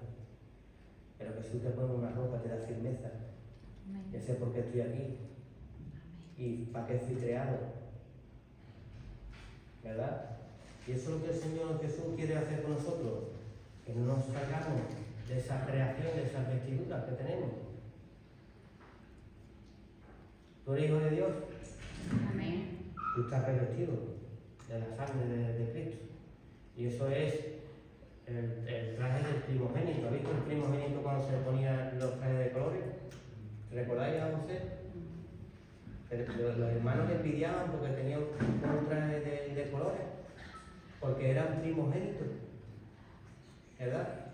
Speaker 2: Pero Jesús te pone una ropa, te da firmeza.
Speaker 4: Amén.
Speaker 2: Ya sé por qué estoy aquí y para qué fui creado. ¿Verdad? Y eso es lo que el Señor Jesús quiere hacer con nosotros, que no nos salgamos de esa creación, de esas vestiduras que tenemos. ¿Tú eres hijo de Dios?
Speaker 4: Amén.
Speaker 2: Tú estás revestido de la sangre de Cristo. Y eso es el traje del primogénito. ¿Has visto el primogénito cuando se le ponían los trajes de colores? ¿Recordáis a José? Los hermanos le envidiaban porque tenía un traje de colores, porque era un primogénito, ¿verdad?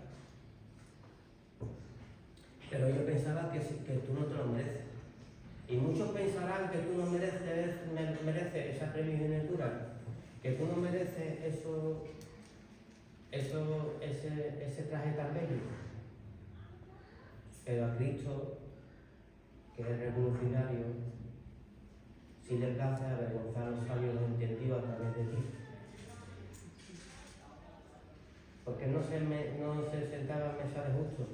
Speaker 2: Pero yo pensaba que tú no te lo mereces. Y muchos pensarán que tú no mereces esa primogenitura, que tú no mereces ese traje tan bello. Pero a Cristo, que es revolucionario, sí le place avergonzar a los sabios los entendidos a través de ti. Porque no se sentaba en mesa de justos,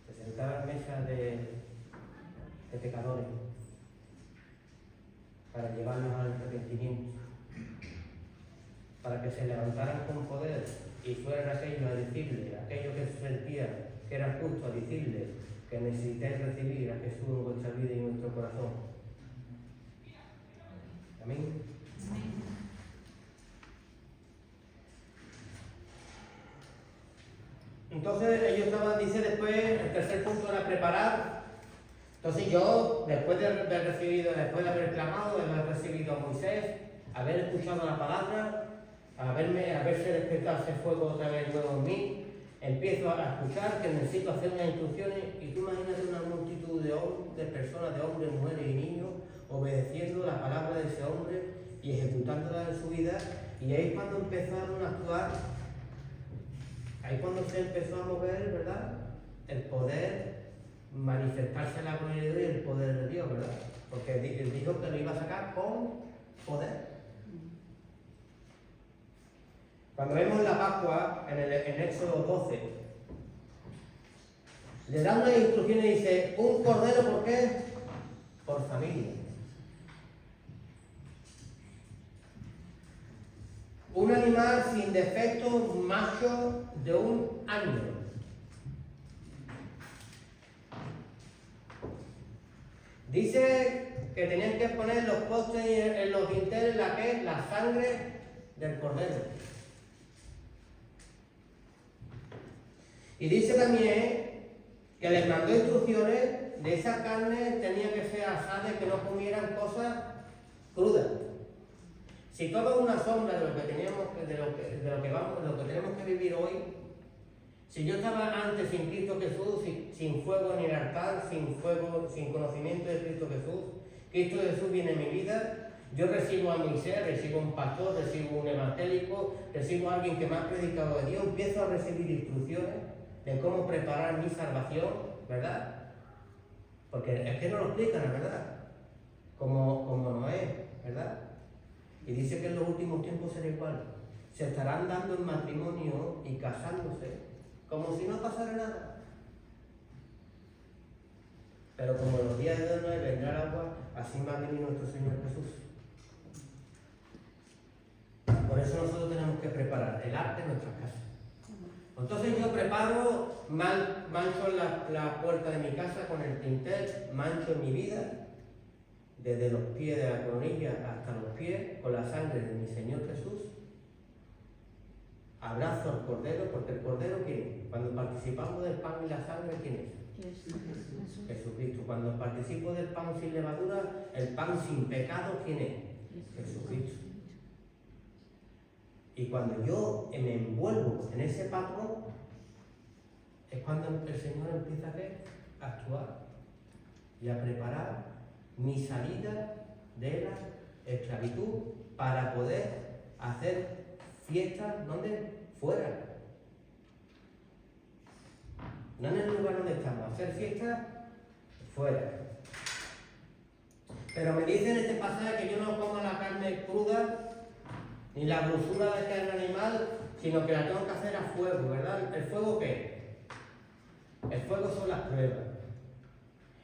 Speaker 2: se sentaba en mesa de pecadores, para llevarnos al arrepentimiento, para que se levantaran con poder y fueran aquellos a decirle, aquellos que sentían que era justo, a decirle que necesitáis recibir a Jesús en vuestra vida y en vuestro corazón. Amén. Entonces ellos estaban, dice después, el tercer punto era preparar. Entonces yo, después de haber clamado, de haber recibido a Moisés, haber escuchado la palabra, haberse despertado ese fuego otra vez nuevo en mí, empiezo a escuchar que necesito hacer unas instrucciones y tú imagínate una multitud de personas, de hombres, mujeres y niños, obedeciendo la palabra de ese hombre y ejecutándola en su vida, y ahí es cuando empezaron a actuar, ahí cuando se empezó a mover, ¿verdad?, el poder manifestarse la gloria de Dios y el poder de Dios, ¿verdad? Porque él dijo que lo iba a sacar con poder. Cuando vemos la Pascua, en Éxodo 12, le da unas instrucciones y dice, un cordero, ¿por qué? Por familia. Un animal sin defecto, macho de 1 año. Dice que tenían que poner los postes en los dinteles la sangre del cordero. Y dice también que les mandó instrucciones de esa carne tenía que ser asada y que no comieran cosas crudas. Si todo es una sombra de lo que tenemos que vivir hoy, si yo estaba antes sin Cristo Jesús, sin fuego en el altar, sin fuego, sin conocimiento de Cristo Jesús, Cristo Jesús viene en mi vida, yo recibo a Moisés, recibo a un pastor, recibo a un evangélico, recibo a alguien que me ha predicado de Dios, empiezo a recibir instrucciones de cómo preparar mi salvación, ¿verdad? Porque es que no lo explican, la verdad, como Noé, ¿verdad? Y dice que en los últimos tiempos será igual. Se estarán dando en matrimonio y casándose, como si no pasara nada. Pero como en los días de Noé vendrá el agua, así va a venir nuestro Señor Jesús. Por eso nosotros tenemos que preparar el arca en nuestras casas. Entonces yo preparo, mancho la puerta de mi casa con el tintel, mancho mi vida, desde los pies de la coronilla hasta los pies, con la sangre de mi Señor Jesús. Abrazo al Cordero, porque el Cordero, ¿quién es? Cuando participamos del pan y la sangre, ¿quién es? Jesucristo. Cuando participo del pan sin levadura, el pan sin pecado, ¿quién es? Jesucristo. Y cuando yo me envuelvo en ese patrón, es cuando el Señor empieza a actuar y a preparar mi salida de la esclavitud para poder hacer fiestas, ¿dónde? Fuera. No en el lugar donde estamos, hacer fiestas fuera. Pero me dice en este pasaje que yo no coma la carne cruda ni la grosura de carne animal, sino que la tengo que hacer a fuego, ¿verdad? ¿El fuego qué? El fuego son las pruebas.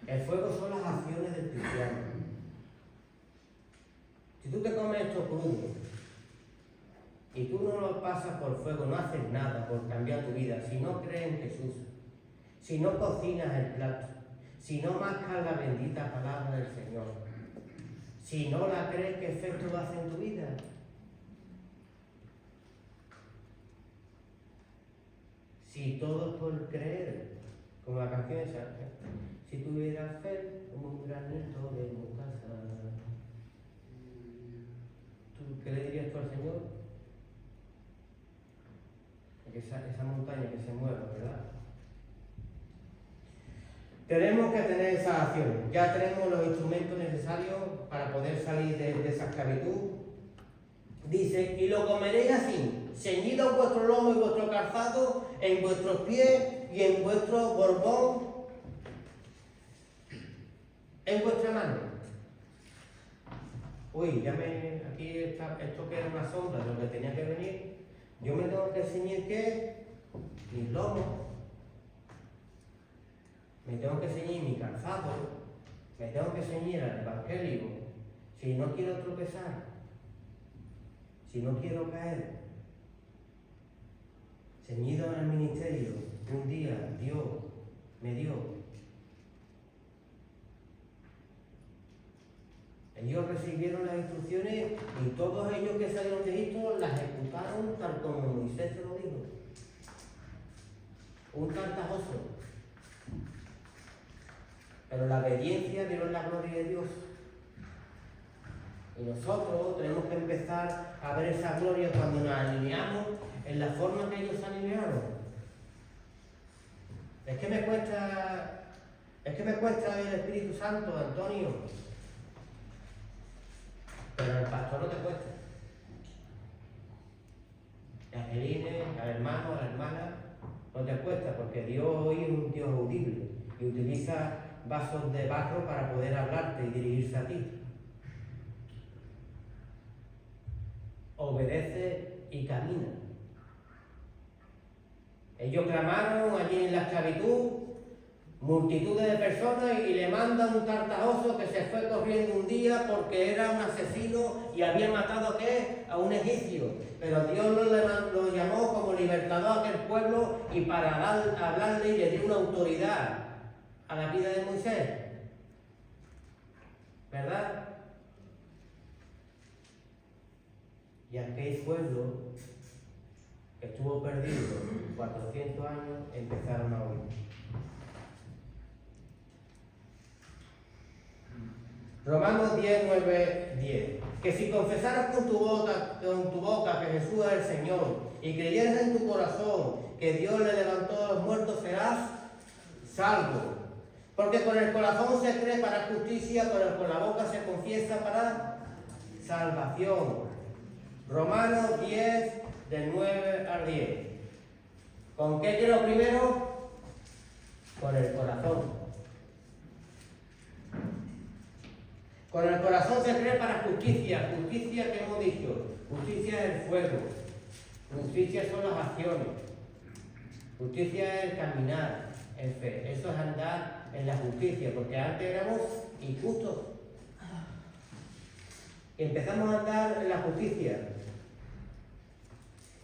Speaker 2: El fuego son las acciones del cristiano. Si tú te comes esto crudo y tú no lo pasas por fuego, no haces nada por cambiar tu vida, si no crees en Jesús, si no cocinas el plato, si no mascas la bendita palabra del Señor, si no la crees, ¿qué efecto va a hacer en tu vida? Si todo es por creer, como la canción esa, si tuvieras fe como un granito de mostaza, ¿qué le dirías tú al Señor? Esa montaña que se mueva, ¿verdad? Tenemos que tener esa acción. Ya tenemos los instrumentos necesarios para poder salir de esa esclavitud. Dice, y lo comeréis así, ceñidos vuestro lomo y vuestro calzado, en vuestros pies y en vuestro borbón, en vuestra mano. Uy, aquí está, esto que era una sombra de lo que tenía que venir. Yo me tengo que ceñir, ¿qué? Mis lomos. Me tengo que ceñir mi calzado. Me tengo que ceñir al Evangelio. Si no quiero tropezar. Si no quiero caer. Ceñido en el ministerio. Un día Dios me dio. Ellos recibieron las instrucciones y todos ellos que salieron de Egipto las ejecutaron tal como Moisés se lo dijo. Un tartajoso. Pero la obediencia vieron la gloria de Dios. Y nosotros tenemos que empezar a ver esa gloria cuando nos alineamos en la forma que ellos se alinearon. Es que me cuesta el Espíritu Santo, Antonio. Pero al pastor no te cuesta. A Angelines, al hermano, a la hermana, no te cuesta, porque Dios hoy es un Dios audible y utiliza vasos de barro para poder hablarte y dirigirse a ti. Obedece y camina. Ellos clamaron allí en la esclavitud, multitudes de personas, y le mandan un tartajoso que se fue corriendo un día porque era un asesino y había matado a un egipcio. Pero Dios lo llamó como libertador a aquel pueblo y para hablarle y le dio una autoridad a la vida de Moisés. ¿Verdad? Y aquel pueblo que estuvo perdido 400 años empezaron a oír. Romanos 10, 9, 10. Que si confesaras con tu boca que Jesús es el Señor y creyeras en tu corazón que Dios le levantó a los muertos, serás salvo. Porque con el corazón se cree para justicia, pero con la boca se confiesa para salvación. Romanos 10, del 9 al 10. ¿Con qué quiero primero? Con el corazón. Con el corazón se cree para justicia. Justicia, que hemos dicho, justicia es el fuego. Justicia son las acciones. Justicia es el caminar en fe. Eso es andar en la justicia, porque antes éramos injustos. Y empezamos a andar en la justicia.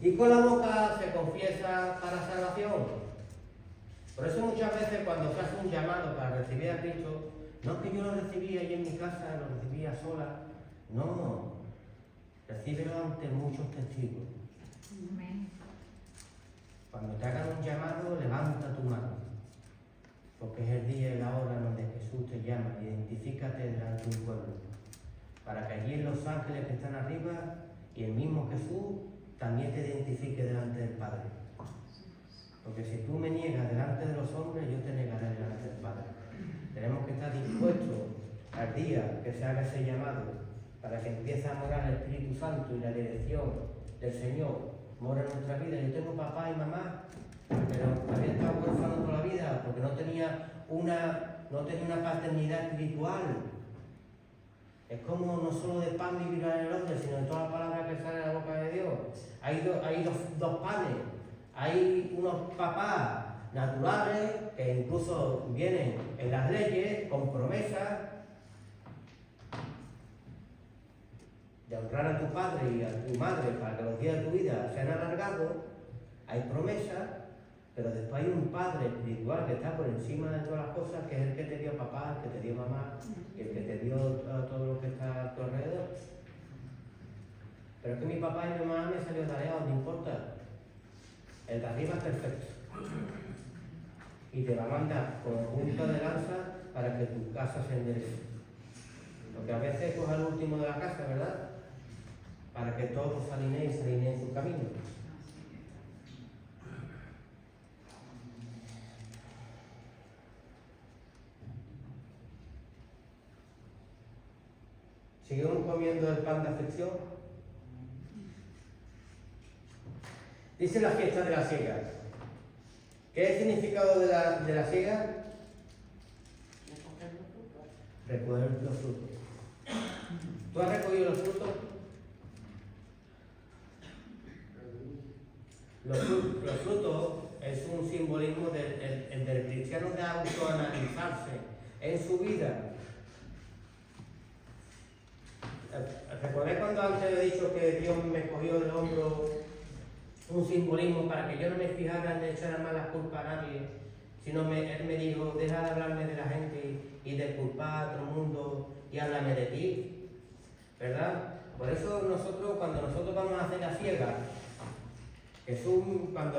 Speaker 2: Y con la boca se confiesa para salvación. Por eso muchas veces cuando se hace un llamado para recibir a Cristo, no es que yo lo recibí allí en mi casa, lo recibía sola. No, recíbelo ante muchos testigos.
Speaker 4: Amén.
Speaker 2: Cuando te hagan un llamado, levanta tu mano. Porque es el día y la hora donde Jesús te llama. Identifícate delante de un pueblo. Para que allí los ángeles que están arriba y el mismo Jesús también te identifique delante del Padre. Porque si tú me niegas delante de los hombres, yo te negaré delante del Padre. Tenemos que estar dispuestos al día que se haga ese llamado para que empiece a morar el Espíritu Santo y la dirección del Señor mora en nuestra vida. Yo tengo papá y mamá, pero había estado huérfano toda la vida porque no tenía una paternidad espiritual. Es como no solo de pan vivirá el hombre, sino de toda la palabra que sale de la boca de Dios. Hay dos panes, hay unos papás naturales que incluso vienen en las leyes con promesas de honrar a tu padre y a tu madre para que los días de tu vida sean alargados. Hay promesas, pero después hay un padre espiritual que está por encima de todas las cosas, que es el que te dio papá, el que te dio mamá y el que te dio todo lo que está a tu alrededor. Pero es que mi papá y mi mamá me salió tareado, no importa. El de arriba es perfecto. Y te va a mandar con punta de lanza para que tu casa se enderece. Porque a veces coge al último de la casa, ¿verdad? Para que todos se alineen su camino. ¿Seguimos comiendo el pan de aflicción? Dice la fiesta de la siega. ¿Qué es el significado de la siega? Recoger los frutos. ¿Tú has recogido los frutos? Los frutos es un simbolismo del cristiano de autoanalizarse en su vida. ¿Recordáis cuando antes he dicho que Dios me cogió del hombro un simbolismo para que yo no me fijara en echar más la culpa a nadie, sino Él me dijo, deja de hablarme de la gente y de culpar a todo el mundo y háblame de ti, ¿verdad? Por eso cuando nosotros vamos a hacer la siega, Jesús, cuando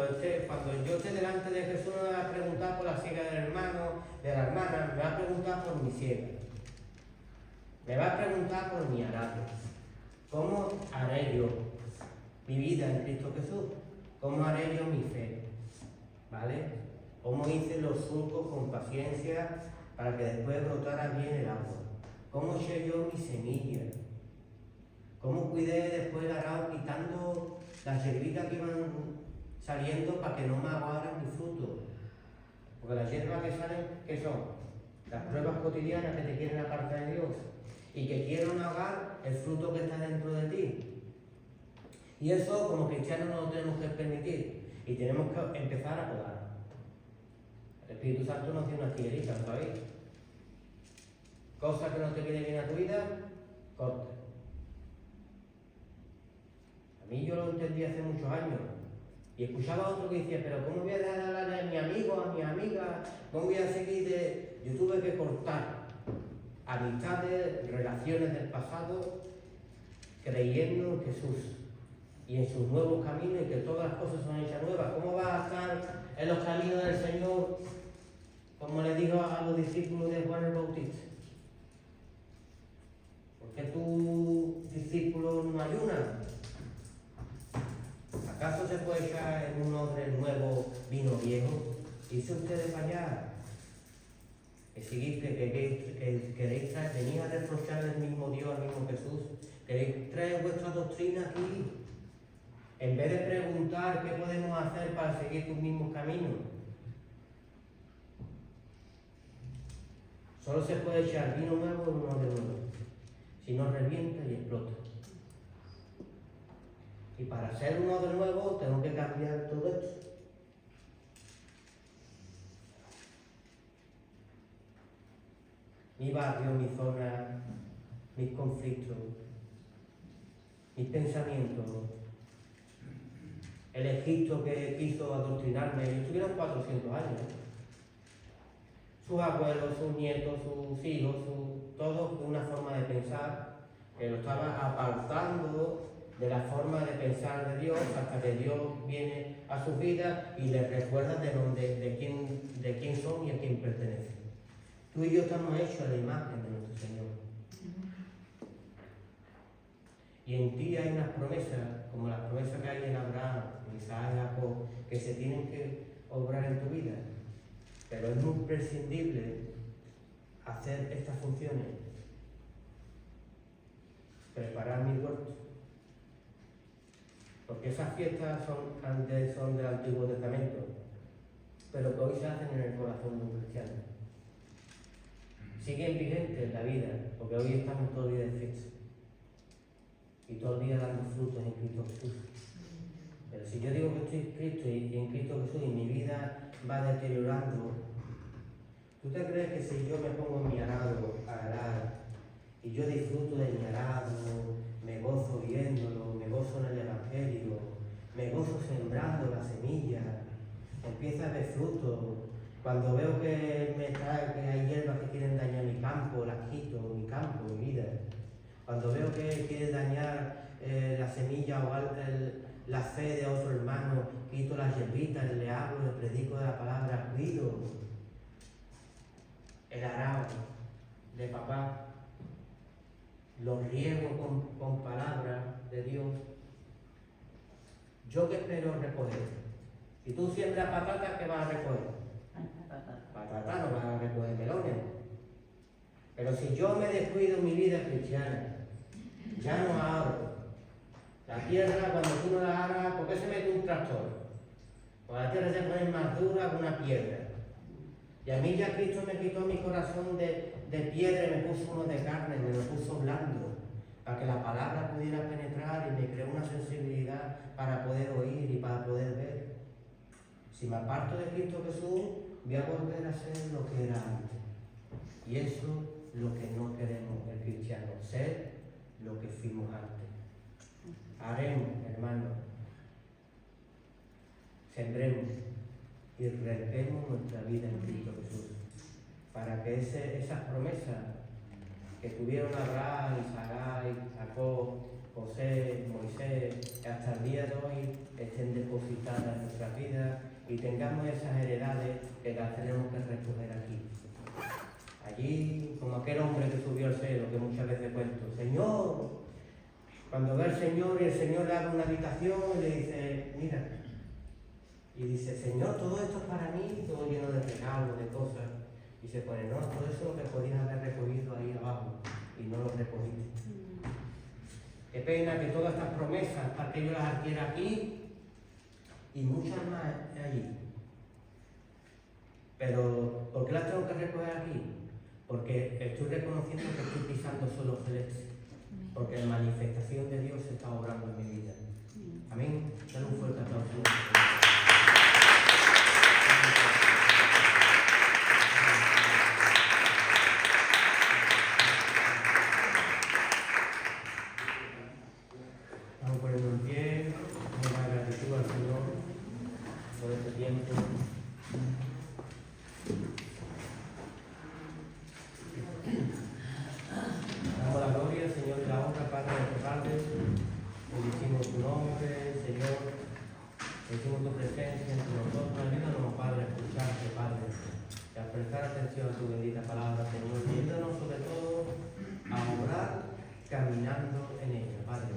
Speaker 2: yo esté delante de Jesús, no me va a preguntar por la siega del hermano, de la hermana, me va a preguntar por mi siega. Me va a preguntar por mi arado. ¿Cómo haré yo mi vida en Cristo Jesús? ¿Cómo haré yo mi fe? ¿Vale? ¿Cómo hice los surcos con paciencia para que después brotara bien el agua? ¿Cómo eché yo mi semilla? ¿Cómo cuidé después el arado quitando las hierbitas que iban saliendo para que no me aguaran mi fruto? Porque las hierbas que salen, ¿qué son? Las pruebas cotidianas que te quieren apartar de Dios y que quieren ahogar el fruto que está dentro de ti. Y eso como cristianos no lo tenemos que permitir y tenemos que empezar a podar. El Espíritu Santo nos dio una tijerita, ¿sabéis? Cosas que no te vienen bien a tu vida, corta. A mí yo lo entendí hace muchos años y escuchaba a otro que decía, pero ¿cómo voy a dejar de hablar a mi amigo, a mi amiga? ¿Cómo voy a seguir de...? Yo tuve que cortar amistades, relaciones del pasado, creyendo en Jesús y en sus nuevos caminos y que todas las cosas son hechas nuevas. ¿Cómo vas a estar en los caminos del Señor, como le dijo a los discípulos de Juan el Bautista? ¿Por qué tus discípulos no ayunan? ¿Acaso se puede echar en un odre nuevo vino viejo? Dice ustedes para allá. Que queréis traer, venid a reprochar al mismo Dios, al mismo Jesús. Queréis traer vuestra doctrina aquí. En vez de preguntar qué podemos hacer para seguir tus mismos caminos. Solo se puede echar vino nuevo en un odre nuevo. Si no, revienta y explota. Y para hacer un odre nuevo tengo que cambiar todo esto. Mi barrio, mi zona, mis conflictos, mis pensamientos, el Egipto que quiso adoctrinarme, estuvieron 400 años. Sus abuelos, sus nietos, sus hijos, todos de una forma de pensar que lo estaba apartando de la forma de pensar de Dios hasta que Dios viene a su vida y les recuerda de quién son y a quién pertenecen. Tú y yo estamos hechos a la imagen de nuestro Señor. Y en ti hay unas promesas, como las promesas que hay en Abraham, en Isaac y Jacob, que se tienen que obrar en tu vida. Pero es muy imprescindible hacer estas funciones. Preparar mi huerto. Porque esas fiestas son del Antiguo Testamento, pero que hoy se hacen en el corazón de un cristiano. Siguen vigentes en la vida, porque hoy estamos todo el día de fiesta. Y todo el día dando frutos en Cristo Jesús. Pero si yo digo que estoy en Cristo y en Cristo Jesús y mi vida va deteriorando, ¿tú te crees que si yo me pongo en mi arado a arar y yo disfruto de mi arado, me gozo viéndolo, me gozo en el Evangelio, me gozo sembrando la semilla, empieza a ver frutos? Cuando veo que hay hierbas que quieren dañar mi campo, las quito, mi campo, mi vida. Cuando veo que quiere dañar la semilla o la fe de otro hermano, quito las hierbitas, le hablo, le predico de la palabra, cuido el arado de papá, lo riego con palabras de Dios. ¿Yo qué espero recoger? Si tú siembras patatas, ¿qué vas a recoger? Patata, no vas a recoger melones. Pero si yo me descuido en mi vida cristiana, ya no abro, La tierra, cuando tú no la aras, ¿por qué se mete un tractor? Pues la tierra se pone más dura que una piedra. Y a mí ya Cristo me quitó mi corazón de piedra y me puso uno de carne, me lo puso blando, para que la palabra pudiera penetrar y me creó una sensibilidad para poder oír y para poder ver. Si me aparto de Cristo Jesús, voy a volver a ser lo que era antes. Y eso es lo que no queremos el cristiano, ser lo que fuimos antes. Haremos, hermanos, sembremos y reguemos nuestra vida en Cristo Jesús, para que esas promesas que tuvieron Abraham, Isaac, Jacob, José, Moisés, hasta el día de hoy estén depositadas en nuestras vidas y tengamos esas heredades que las tenemos que recoger aquí. Allí, como aquel hombre que subió al cielo, que muchas veces cuento, Señor, cuando ve al Señor y el Señor le abre una habitación y le dice, mira, y dice, Señor, todo esto es para mí, todo lleno de regalos, de cosas, y se pone, no, todo eso lo que podías haber recogido ahí abajo, y no lo recogiste. Qué pena que todas estas promesas, para que yo las adquiera aquí, y muchas más allí. Pero, ¿por qué las tengo que recoger aquí? Porque estoy reconociendo que estoy pisando suelo celeste, porque la manifestación de Dios está obrando en mi vida. Amén. Dale un fuerte aplauso. Vamos poniendo en pie, una gratitud al Señor por este tiempo. Damos la gloria, Señor, y la honra, Padre de nuestro Padre. Bendecimos tu nombre, Señor. Bendecimos tu presencia entre nosotros. Ayúdanos, Padre, a escucharte, Padre, y a prestar atención a tu bendita palabra, Señor. Y ayúdanos, sobre todo, a obrar caminando en ella, Padre.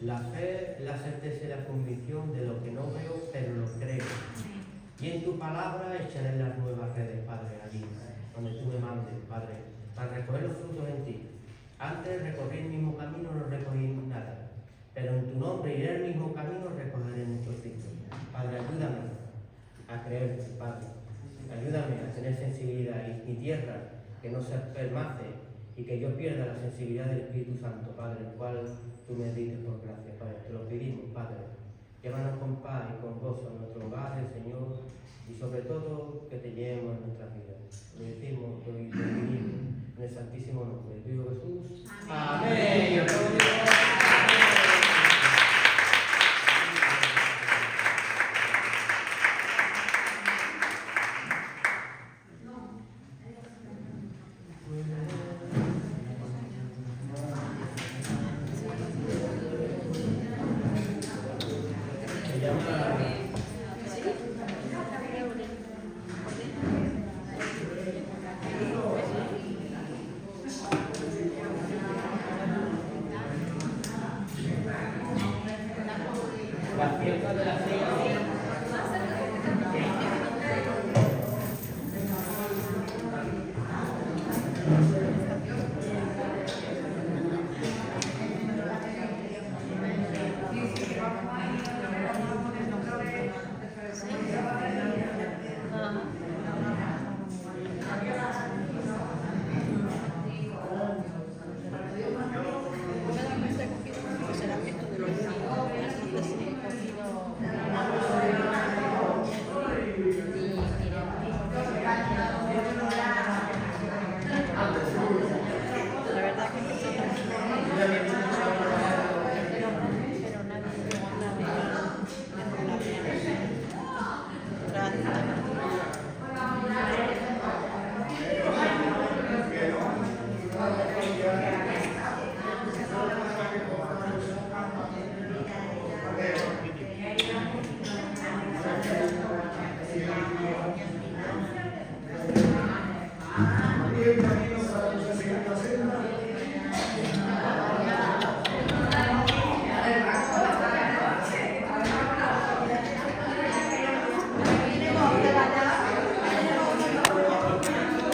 Speaker 2: La fe, la certeza y la convicción de lo que no veo, pero lo creo. Y en tu palabra echaré las nuevas redes, Padre, allí, donde tú me mandes, Padre, para recoger los frutos en ti. Antes de recorrer el mismo camino no recogí nada, pero en tu nombre iré el mismo camino, recogeré muchos frutos. Padre, ayúdame a creerte, Padre. Ayúdame a tener sensibilidad y mi tierra que no se permace y que yo pierda la sensibilidad del Espíritu Santo, Padre, el cual tú me dices por gracia, Padre. Te lo pedimos, Padre. Llévanos con paz y con gozo a nuestro hogar, Señor, y sobre todo que te llevemos en nuestras vidas. Lo decimos, lo pedimos en el santísimo nombre de tu Hijo Jesús. Amén. La fiesta de la cena.
Speaker 3: Y el camino para la siguiente cena.